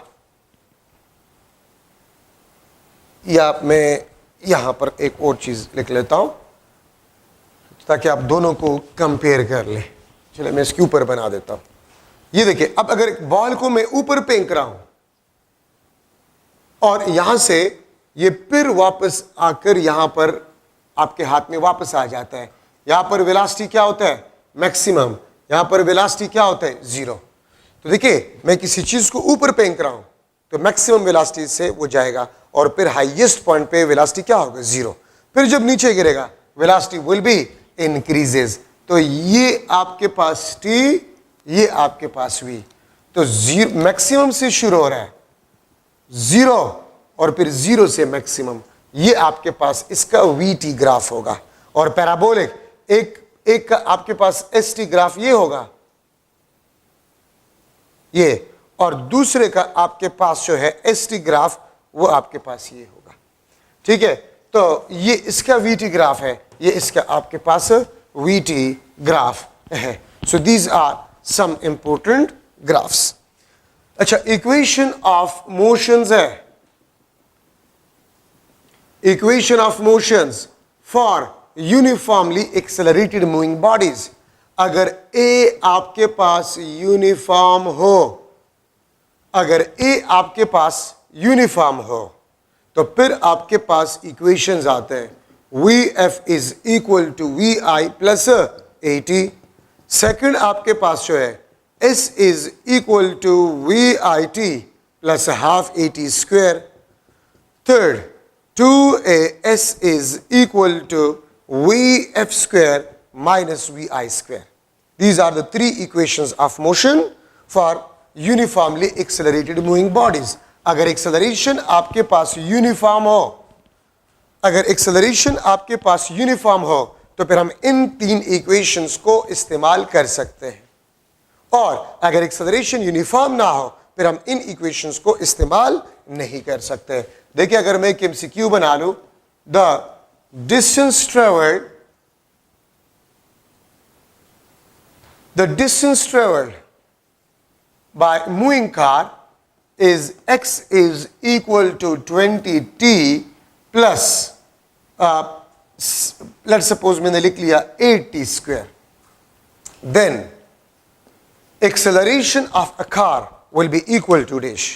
या मैं यहां पर एक और चीज लिख लेता हूं ताकि आप दोनों को कंपेयर कर लें। चलिए मैं इसके ऊपर बना देता हूं। ये देखिए, अब अगर एक बॉल को मैं ऊपर फेंक रहा हूं और यहां से ये फिर वापस आकर यहां पर आपके हाथ में वापस आ जाता है, यहां पर वेलोसिटी क्या होता है, मैक्सिमम, यहां पर वेलोसिटी क्या होता है, जीरो। तो देखिए, मैं किसी चीज को ऊपर फेंक रहा हूं तो मैक्सिमम वेलोसिटी से वो जाएगा और फिर हाईएस्ट पॉइंट पे वेलोसिटी क्या होगा, जीरो। फिर जब नीचे गिरेगा वेलोसिटी विल बी इंक्रीजेस। तो ये आपके पास टी, ये आपके पास वी, तो जीरो मैक्सिमम से शुरू हो रहा है, जीरो और फिर जीरो से मैक्सिमम, ये आपके पास इसका वी टी ग्राफ होगा। और पैराबोलिक एक का आपके पास एस टी ग्राफ ये होगा, ये, और दूसरे का आपके पास जो है एस टी ग्राफ वो आपके पास ये होगा, ठीक है। तो ये इसका वी टी ग्राफ है, ये इसका आपके पास वी टी ग्राफ है। So these are some important graphs. अच्छा, इक्वेशन ऑफ मोशंस है, equation of motions for uniformly accelerated moving bodies. अगर ए आपके पास यूनिफॉर्म हो, अगर ए आपके पास यूनिफॉर्म हो तो फिर आपके पास इक्वेशंस आते हैं, V F is equal to V I plus A T. Second आपके पास जो है S is equal to V I T plus half A T square. Third, 2as is equal to vf square minus vi square. These are the three equations of motion for uniformly accelerated moving bodies. अगर acceleration आपके पास uniform हो, अगर acceleration आपके पास uniform हो तो फिर हम इन तीन इक्वेशंस को इस्तेमाल कर सकते हैं, और अगर एक्सेलरेशन यूनिफॉर्म ना हो फिर हम इन इक्वेशंस को इस्तेमाल नहीं कर सकते। देखिए, अगर मैं एक एमसीक्यू बना लूं, the distance travelled by moving car is x is equal to 20t plus let's suppose मैंने लिख लिया 8t square, then acceleration of a car will be equal to dash.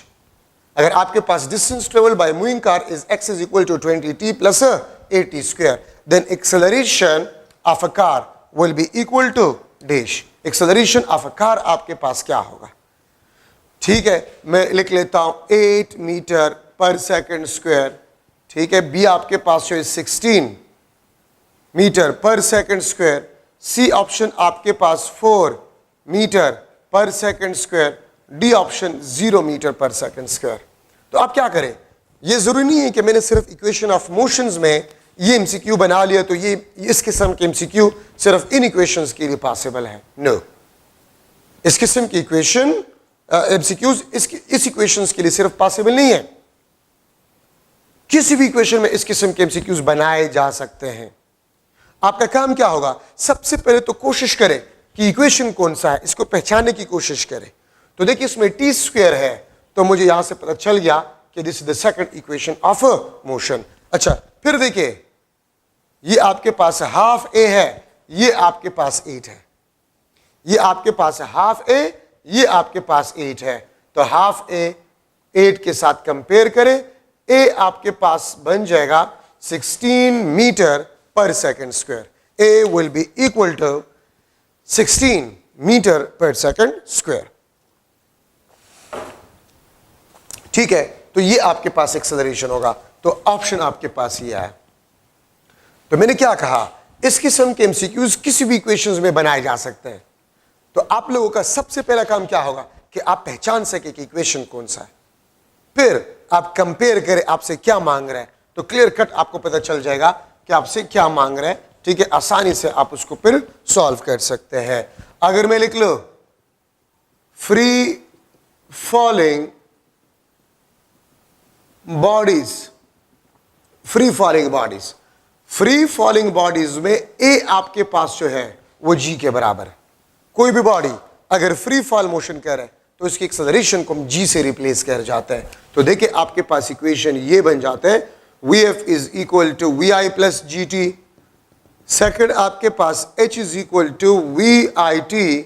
अगर आपके पास distance travel by moving car is x is equal to 20t plus 8t square, then acceleration of a car will be equal to dash. acceleration of a car आपके पास क्या होगा? ठीक है, मैं लिख लेता हूं 8 मीटर पर सेकंड स्क्वायर। ठीक है, बी आपके पास जो है 16 metre per second square, C option आपके पास 4 metre per second square, D option 0 metre per second square. तो आप क्या करें, ये जरूरी नहीं है कि मैंने सिर्फ इक्वेशन ऑफ मोशंस में ये एमसीक्यू बना लिया तो ये इस किस्म के एमसीक्यू सिर्फ इन इक्वेशंस के लिए पॉसिबल है। नो, इस किस्म की इक्वेशन एमसीक्यूज इस इक्वेशंस के लिए सिर्फ पॉसिबल नहीं है, किसी भी इक्वेशन में इस किस्म के एमसीक्यूज बनाए जा सकते हैं। आपका काम क्या होगा, सबसे पहले तो कोशिश करें कि इक्वेशन कौन सा है, इसको पहचानने की कोशिश करें। तो देखिए, इसमें टी स्क्वायर है तो मुझे यहां से पता चल गया कि this is the second equation of motion. अच्छा, फिर देखिए, ये आपके पास हाफ ए है, ये आपके पास 8 है, ये आपके पास हाफ ए, ये आपके पास 8 है, तो हाफ ए 8 के साथ कंपेयर करें, ए आपके पास बन जाएगा 16 metre per second square. A will be equal to 16 metre per second square. ठीक है, तो ये आपके पास एक्सेलरेशन होगा, तो ऑप्शन आपके पास ये है। तो मैंने क्या कहा, इस किस्म के एमसीक्यूज किसी भी इक्वेशंस में बनाए जा सकते हैं। तो आप लोगों का सबसे पहला काम क्या होगा कि आप पहचान सके कि इक्वेशन कौन सा है, फिर आप कंपेयर करें आपसे क्या मांग रहा है, तो क्लियर कट आपको पता चल जाएगा कि आपसे क्या मांग रहा है। ठीक है, आसानी से आप उसको फिर सॉल्व कर सकते हैं। अगर मैं लिख लो free falling bodies, free falling bodies में ए आपके पास जो है वो जी के बराबर है। कोई भी बॉडी अगर फ्री फॉल मोशन कर रहा है तो इसकी एक्सेलरेशन को हम जी से रिप्लेस कर जाते हैं। तो देखिए, आपके पास इक्वेशन ये बन जाता है, V F is equal to V I plus G T. Second आपके पास H is equal to V I T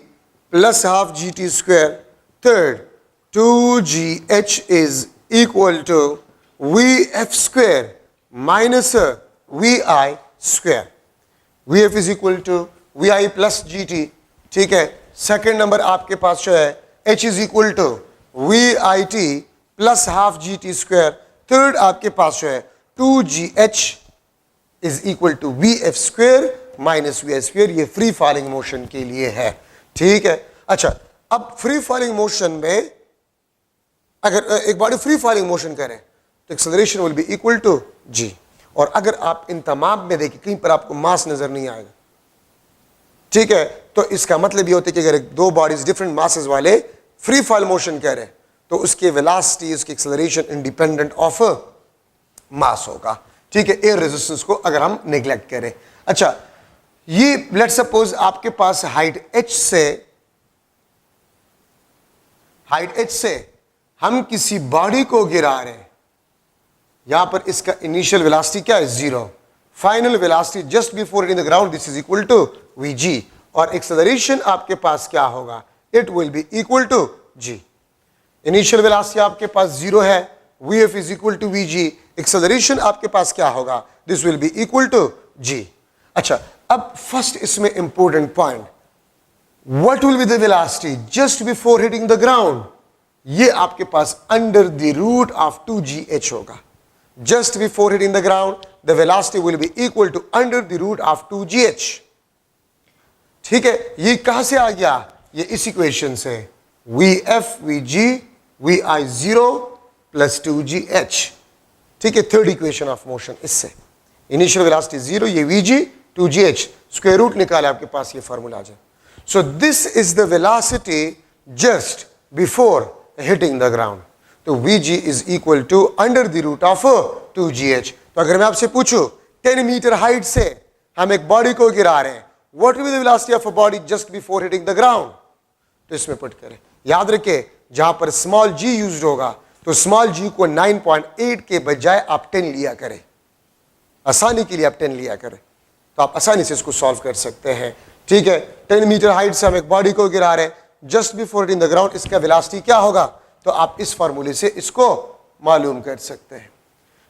plus half G T square. Third 2gh is equal to V F square minus we I square. V F is equal to V I plus G T. ठीक है, second number आपके पास जो है h is equal to V I T plus half G T square. Third आपके पास जो है 2gh is equal to V F square minus we I square. ये फ्री फॉलिंग मोशन के लिए है। ठीक है, अच्छा, अब फ्री फॉलिंग मोशन में अगर एक बॉडी फ्री फॉलिंग मोशन करे तो acceleration will be equal to g। और अगर आप इन तमाम में देखिए कहीं पर आपको मास नजर नहीं आएगा, ठीक है, तो इसका मतलब ये होता है कि अगर दो बॉडीज डिफरेंट मासेस वाले फ्री फॉल मोशन कर रहे हैं तो उसके वेलोसिटी, उसकी एक्सेलरेशन इंडिपेंडेंट ऑफ मास होगा। ठीक है, एयर रेजिस्टेंस को अगर हम नेग्लेक्ट करें। अच्छा, ये लेट सपोज आपके पास हाइट h से हम किसी बॉडी को गिरा रहे हैं, यहां पर इसका इनिशियल वेलोसिटी क्या है, 0। Final velocity just before hitting the ground, this is equal to vg। और एक्सेलरेशन आपके पास क्या होगा, it will be equal to g। Initial velocity आपके पास 0 है, vf is equal to vg। Acceleration आपके पास क्या होगा, this will be equal to g। अच्छा, अब फर्स्ट इसमें important point, what will be the velocity just before hitting the ground, ये आपके पास under the root of 2gh होगा। Just before hitting the ground the velocity will be equal to under the root of 2gh। ठीक है, ये कहां से आ गया, ये इस इक्वेशन से, v f v g v i 0 plus 2gh। ठीक है, थर्ड इक्वेशन ऑफ मोशन। इससे इनिशियल वेलोसिटी 0, ये vg 2gh, स्क्वायर रूट निकाले आपके पास ये फार्मूला आ जाए। So this is the velocity just before hitting the ground. तो vg is equal to under the root of 2gh। तो अगर मैं आपसे पूछूं 10 मीटर हाइट से हम एक बॉडी को गिरा रहे हैं, what will be the velocity of a body just before hitting the ground? तो इसमें पुट करें, याद रखें जहां पर स्मॉल g यूज्ड होगा तो स्मॉल g को 9.8 के बजाय आप 10 लिया करें, आसानी के लिए आप 10 लिया करें, तो आप आसानी से इसको सॉल्व कर सकते हैं। ठीक है, 10 मीटर हाइट से हम एक बॉडी को गिरा रहे हैं just before hitting the ground, इसका वेलोसिटी क्या होगा? तो आप इस फार्मूले से इसको मालूम कर सकते हैं।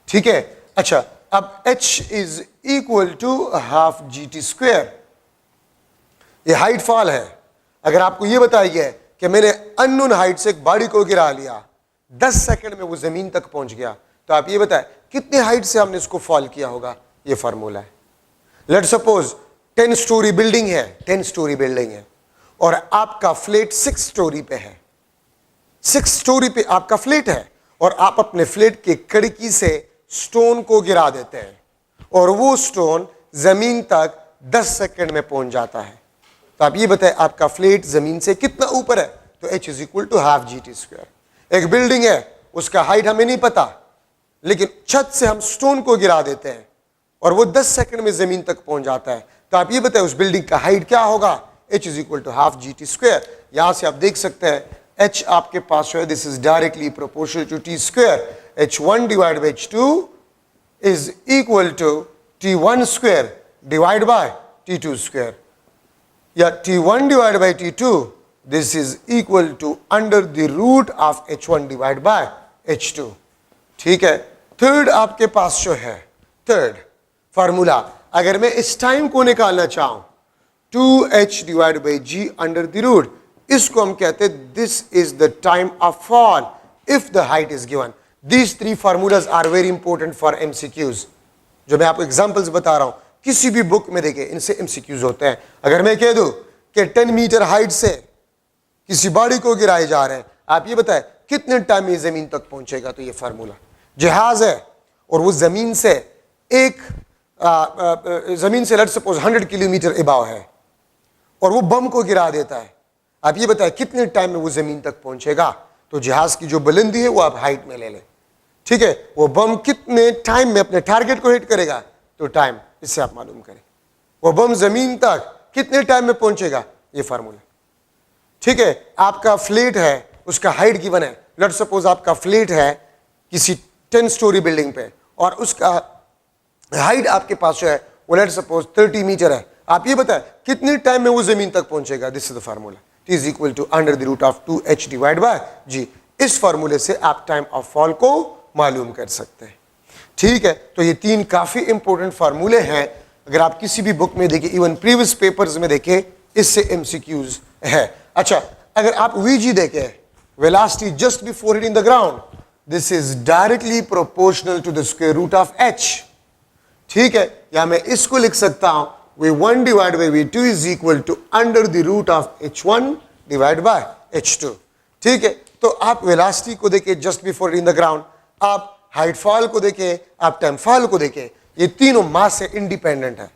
ठीक है, अच्छा, अब h is equal to half gt square. ये हाइट फॉल है। अगर आपको ये बताया गया है कि मैंने अननोन हाइट से एक बॉडी को गिरा लिया, 10 सेकंड में वो जमीन तक पहुंच गया, तो आप ये बताएं कितने हाइट से हमने इसको फॉल किया होगा? ये फार्मूला है। लेट्स सपोज 10 स्टोरी बिल्डिंग है, 10 स्टोरी बिल्डिंग है और आपका फ्लैट 6 स्टोरी पे है। 6 स्टोरी पे आपका फ्लैट है और आप अपने फ्लैट के खिड़की से स्टोन को गिरा देते हैं और वो स्टोन जमीन तक 10 सेकंड में पहुंच जाता है। तो आप ये बताएं आपका फ्लैट जमीन से कितना ऊपर है? तो h is equal to half gt square. एक बिल्डिंग है, उसका हाइट हमें नहीं पता, लेकिन छत से हम स्टोन को गिरा देते हैं और वो 10 सेकंड में जमीन तक पहुंच जाता है। तो आप ये बताएं उस बिल्डिंग का हाइट क्या होगा? h is equal to half gt square. यहां से आप देख सकते हैं h आपके पास जो है this is directly proportional to t square. h1 divide by h2 is equal to t1 square divide by t2 square, या t1 divide by t2 this is equal to under the root of h1 divide by h2। ठीक है, third आपके पास जो है third formula, अगर मैं इस टाइम को निकालना चाहूं 2h divide by g under the root, इसको हम कहते हैं this is the time of fall if the height is given. These 3 formulas are very important for MCQs। जो मैं आपको एग्जांपल्स बता रहा हूं, किसी भी बुक में देखें इनसे MCQs होते हैं। अगर मैं कह दूं कि 10 मीटर हाइट से किसी बॉडी को गिराए जा रहे हैं, आप ये बताएं कितने टाइम में जमीन तक पहुंचेगा? तो ये फार्मूला, जहाज है और वो जमीन से जमीन से लेट्स सपोज 100 किलोमीटर अबाव है और वो बम को गिरा देता है, आप ये बताएं कितने टाइम में वो जमीन तक पहुंचेगा? तो जहाज की जो बुलंदी है वो आप हाइट में ले लें। ठीक है, वो बम कितने टाइम में अपने टारगेट को हिट करेगा? तो टाइम, इससे आप मालूम करें वो बम जमीन तक कितने टाइम में पहुंचेगा? ये फार्मूला। ठीक है, आपका फ्लैट है, उसका हाइट गिवन है। लेट्स सपोज आपका फ्लैट है किसी 10 स्टोरी बिल्डिंग पे और उसका हाइट आपके पास जो है वो लेट्स सपोज 30 मीटर है। आप ये बताएं कितने टाइम में वो जमीन तक पहुंचेगा? This is the formula, t is equal to under the root of 2h divide by g। इस फार्मूले से आप टाइम ऑफ फॉल को मालूम कर सकते हैं। ठीक है, तो ये 3 काफी इंपॉर्टेंट फार्मूले हैं। अगर आप किसी भी बुक में देखें, इवन प्रीवियस पेपर्स में देखें, इससे MCQs है। अच्छा, अगर आप vg देखें, velocity just before hitting the ground, this is directly proportional to the square root of h। ठीक है, या मैं इसको लिख सकता हूं v1 divide by v2 is equal to under the root of h1 divide by h2। ठीक है, तो आप वेलोसिटी को देखें just before hitting the ground, आप हाइट फॉल को देखें, आप टाइम फॉल को देखें, ये तीनों मास से इंडिपेंडेंट है।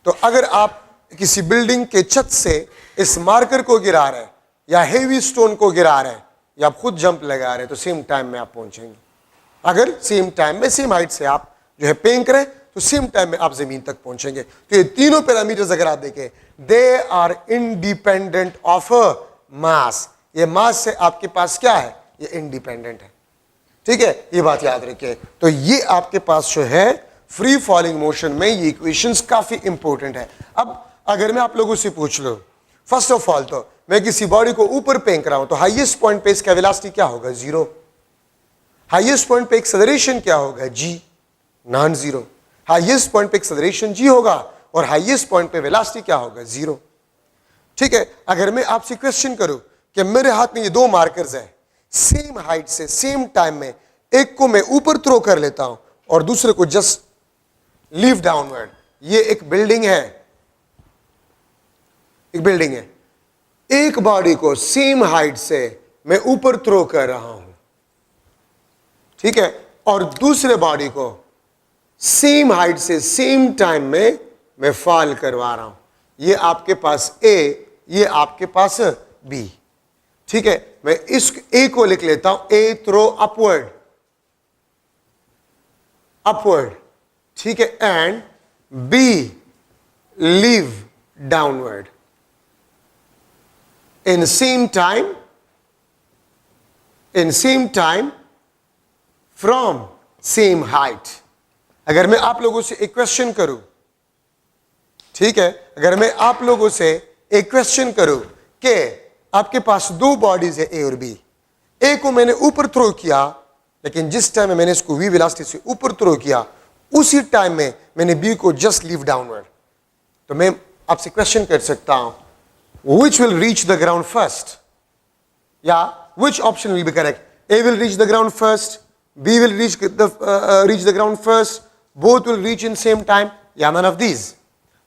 तो अगर आप किसी बिल्डिंग के छत से इस मार्कर को गिरा रहे हैं या हेवी स्टोन को गिरा रहे हैं या आप खुद जंप लगा रहे हैं, तो सेम टाइम में आप पहुंचेंगे। अगर सेम टाइम में सेम हाइट से आप जो है फेंक रहे तो सेम टाइम में आप जमीन तक पहुंचेंगे। तो ये तीनों पैरामीटर्स अगर आप देखें, they are independent of mass. ये मास से आपके पास क्या है? ये इंडिपेंडेंट है। ठीक है, ये बात याद रखिए। तो ये आपके पास जो है फ्री फॉलिंग मोशन में ये इक्वेशंस काफी इंपॉर्टेंट है। अब अगर मैं आप लोगों से पूछ लूं, फर्स्ट ऑफ ऑल तो मैं किसी बॉडी को ऊपर फेंक रहा हूं तो हाईएस्ट पॉइंट पे इसका वेलोसिटी क्या होगा? 0। हाईएस्ट पॉइंट पे एक्सेलरेशन क्या होगा? g, non zero. Highest point पे एक्सेलरेशन g होगा और हाईएस्ट पॉइंट पे वेलोसिटी क्या होगा? 0। ठीक है, अगर मैं आपसे क्वेश्चन करूं कि मेरे हाथ में ये 2 मार्कर्स है, सेम हाइट से सेम टाइम में, एक को मैं ऊपर थ्रो कर लेता हूं और दूसरे को जस्ट लीव डाउनवर्ड। ये एक बिल्डिंग है, एक बिल्डिंग है, एक बॉडी को सेम हाइट से मैं ऊपर थ्रो कर रहा हूं, ठीक है, और दूसरे बॉडी को सेम हाइट से सेम टाइम में मैं फॉल करवा रहा हूं। ये आपके पास ए, ये आपके पास बी। ठीक है, मैं इस ए को लिख लेता हूं, ए थ्रो अपवर्ड, अपवर्ड, ठीक है, and B leave downward in same time, in same time from same height. अगर मैं आप लोगों से एक क्वेश्चन करूं, ठीक है, अगर मैं आप लोगों से एक क्वेश्चन करूं कि आपके पास दो बॉडीज है ए और बी, ए को मैंने ऊपर थ्रो किया, लेकिन जिस टाइम में मैंने इसको वी वेलोसिटी से ऊपर थ्रो किया उसी टाइम में मैंने बी को जस्ट लीव डाउनवर्ड, तो मैं आपसे क्वेश्चन कर सकता हूं which will reach the ground first, या which option will be correct? A will reach the ground first, B will reach the ground first, both will reach in same time, या none of these?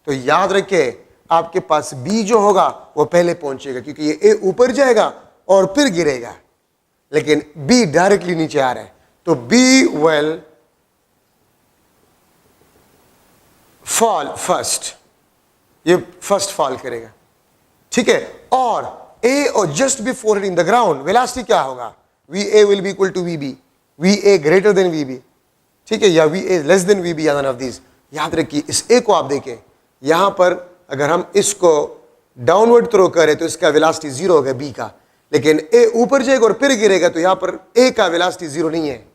तो याद रखिए आपके पास B जो होगा वो पहले पहुंचेगा, क्योंकि ये ए ऊपर जाएगा और फिर गिरेगा, लेकिन बी डायरेक्टली नीचे आ रहा है, तो बी विल फॉल फर्स्ट, ये फर्स्ट फॉल करेगा। ठीक है, और ए और just before hitting the ground velocity क्या होगा? V A will be equal to v B, v A greater than v B, ठीक है, या v A less than v B, या नन ऑफ दीज। याद रखिए इस ए को आप देखें, यहां पर अगर हम इसको डाउनवर्ड थ्रो करें तो इसका वेलोसिटी जीरो होगा बी का, लेकिन ए ऊपर जाएगा और फिर गिरेगा, तो यहां पर ए का वेलोसिटी जीरो नहीं है,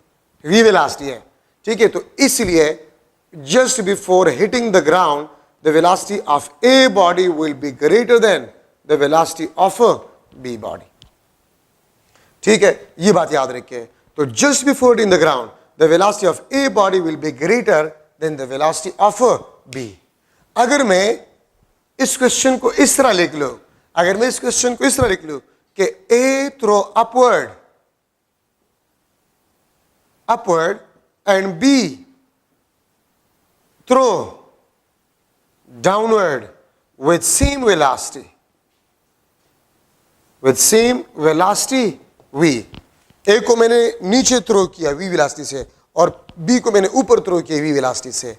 वी वेलोसिटी है। ठीक है, तो इसलिए just before hitting the ground the velocity of A body will be greater than the velocity of B body. ठीक है, ये बात याद रखिए। तो just before hitting the ground the velocity of A body will be greater than the velocity of B. अगर मैं इस क्वेश्चन को इस तरह लिख लूं, अगर मैं इस क्वेश्चन को इस तरह लिख लूं कि A throw upward, upward and B throw downward with same velocity, with same velocity V. A को मैंने नीचे थ्रो किया वी वेलोसिटी से और बी को मैंने ऊपर थ्रो किया वी वेलोसिटी से,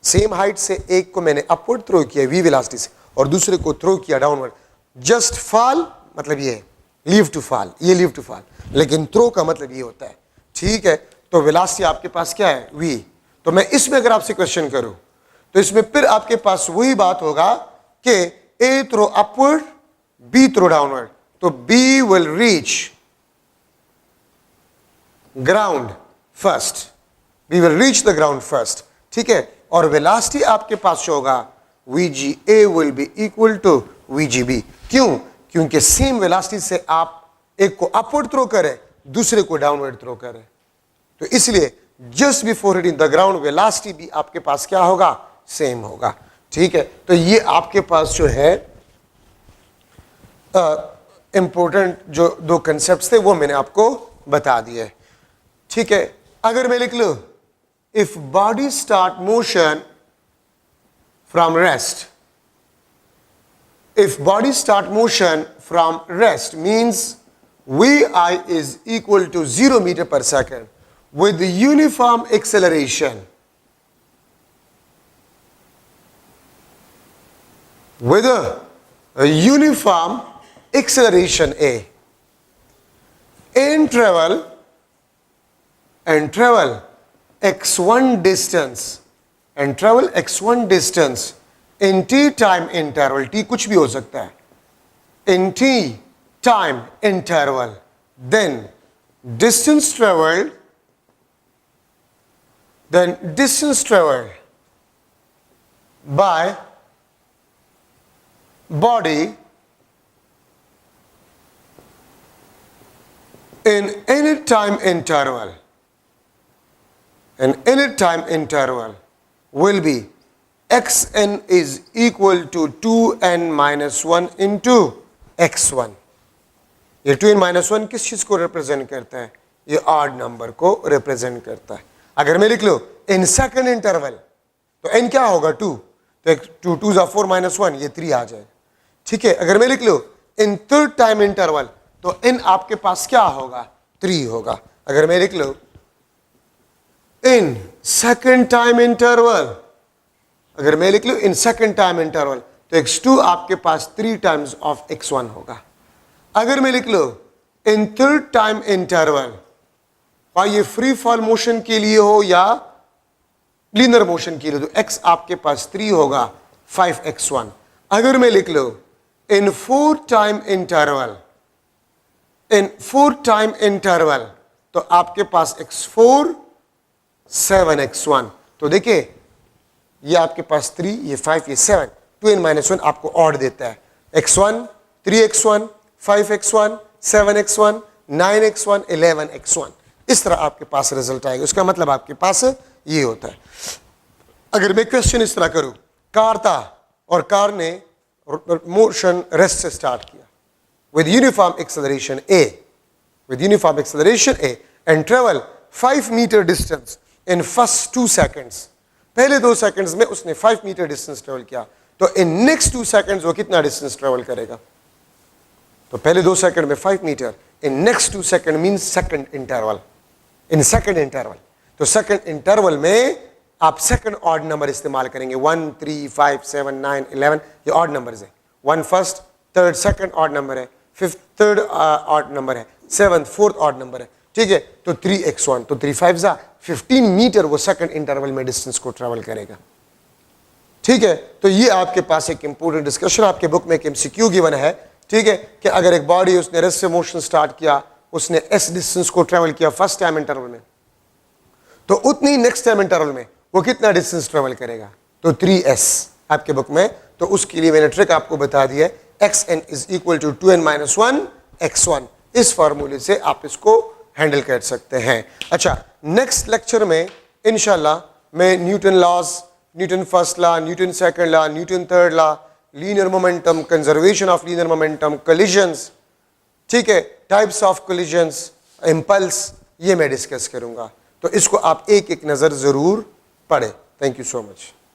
सेम हाइट से एक को मैंने अपवर्ड थ्रो किया वी वेलोसिटी से और दूसरे को थ्रो किया डाउनवर्ड। जस्ट फॉल मतलब ये लीव टू फॉल, ये लीव टू फॉल, लेकिन थ्रो का मतलब ये होता है। ठीक है, तो वेलोसिटी आपके पास क्या है? वी। तो मैं इसमें अगर आपसे क्वेश्चन करूं तो इसमें फिर आपके पास वही बात होगा कि A throw upward, B throw downward, तो B will reach ground first, B will reach the ground first. ठीक है, और वेलोसिटी आपके पास जो होगा V G A will be equal to V G B. क्यों? क्योंकि सेम वेलोसिटी से आप एक को अपवर्ड थ्रो करें, दूसरे को डाउनवर्ड थ्रो करें, तो इसलिए just before hitting the ground velocity भी आपके पास क्या होगा? सेम होगा। ठीक है, तो ये आपके पास जो है इंपॉर्टेंट जो दो कंसेप्ट थे वो मैंने आपको बता दिए। ठीक है, अगर मैं लिख लूं if body start motion from rest, if body start motion from rest means vi is equal to 0 meter per second with uniform acceleration, with a uniform acceleration a, and travel x1 distance, and travel x1 distance in t time interval, t कुछ भी हो सकता है, in t time interval, then distance traveled by body in any time interval, and any time interval will be xn is equal to 2n minus 1 into x1। ये 2n minus 1 किस चीज को represent करता है? ये ऑड नंबर को represent करता है। अगर मैं लिख लो इन सेकंड इंटरवल तो n क्या होगा? 2, तो 2 2 4 minus 1, ये 3 आ जाएगा। ठीक है, अगर मैं लिख लो इन थर्ड टाइम इंटरवल तो n आपके पास क्या होगा? 3 होगा। अगर मैं लिख लो इन सेकेंड टाइम इंटरवल, अगर मैं लिख लूं इन सेकेंड टाइम इंटरवल तो x2 आपके पास 3 टाइम्स ऑफ x1 होगा। अगर मैं लिख लूं इन थर्ड टाइम इंटरवल, ये फ्री फॉल मोशन के लिए हो या लीनियर मोशन के लिए, तो x आपके पास 3 होगा 5x1। अगर मैं लिख लूं in fourth time interval, in fourth time interval तो आपके पास x4 7x1। तो देखिए ये आपके पास 3, ये 5, ये 7, 2n-1 आपको ऑड देता है। x1 3x1 5x1 7x1 9x1 11x1, इस तरह आपके पास रिजल्ट आएगा। उसका मतलब आपके पास ये होता है। अगर मैं क्वेश्चन इस तरह करूं, कार था और कार ने मोशन रेस्ट से स्टार्ट किया with uniform acceleration a, with uniform acceleration a and travel 5 meter distance in first 2 seconds, पहले 2 सेकंड्स में उसने 5 मीटर डिस्टेंस ट्रेवल किया, तो इन नेक्स्ट 2 सेकंड्स वो कितना डिस्टेंस ट्रेवल करेगा? तो पहले 2 सेकंड में 5 metre, in next 2 second means second interval, in second interval. तो सेकंड इंटरवल में आप सेकंड ऑड नंबर इस्तेमाल करेंगे, 1 3 5 7 9 11, ये ऑड नंबर्स है। 1 first, third second odd number है, फिफ्थ थर्ड ऑड नंबर है, 7th फोर्थ ऑड नंबर है, ठीक है। तो 3x1, तो 3 5 15 मीटर वो सेकंड इंटरवल में डिस्टेंस को ट्रेवल करेगा, ठीक है। तो ये आपके पास एक इंपॉर्टेंट डिस्कशन, आपके बुक में एक एमसीक्यू गिवन है, ठीक है, कि अगर एक बॉडी उसने रेस्ट से मोशन स्टार्ट किया, उसने s डिस्टेंस को ट्रेवल किया फर्स्ट टाइम इंटरवल में, तो उतनी नेक्स्ट टाइम इंटरवल में वो कितना डिस्टेंस ट्रेवल करेगा? तो 3s आपके बुक में। तो उसके लिए मैंने ट्रिक आपको बता दिया है, xn is equal to 2n-1 x1। इस फार्मूले से आप इसको हैंडल कर सकते हैं। अच्छा, नेक्स्ट लेक्चर में इंशाल्लाह मैं Newton laws, Newton first law, Newton second law, Newton third law, linear momentum, conservation of linear momentum, collisions, ठीक है, टाइप्स ऑफ कोलिजन्स, इंपल्स, ये मैं डिस्कस करूंगा। तो इसको आप एक एक नज़र ज़रूर पढ़ें। Thank you so much.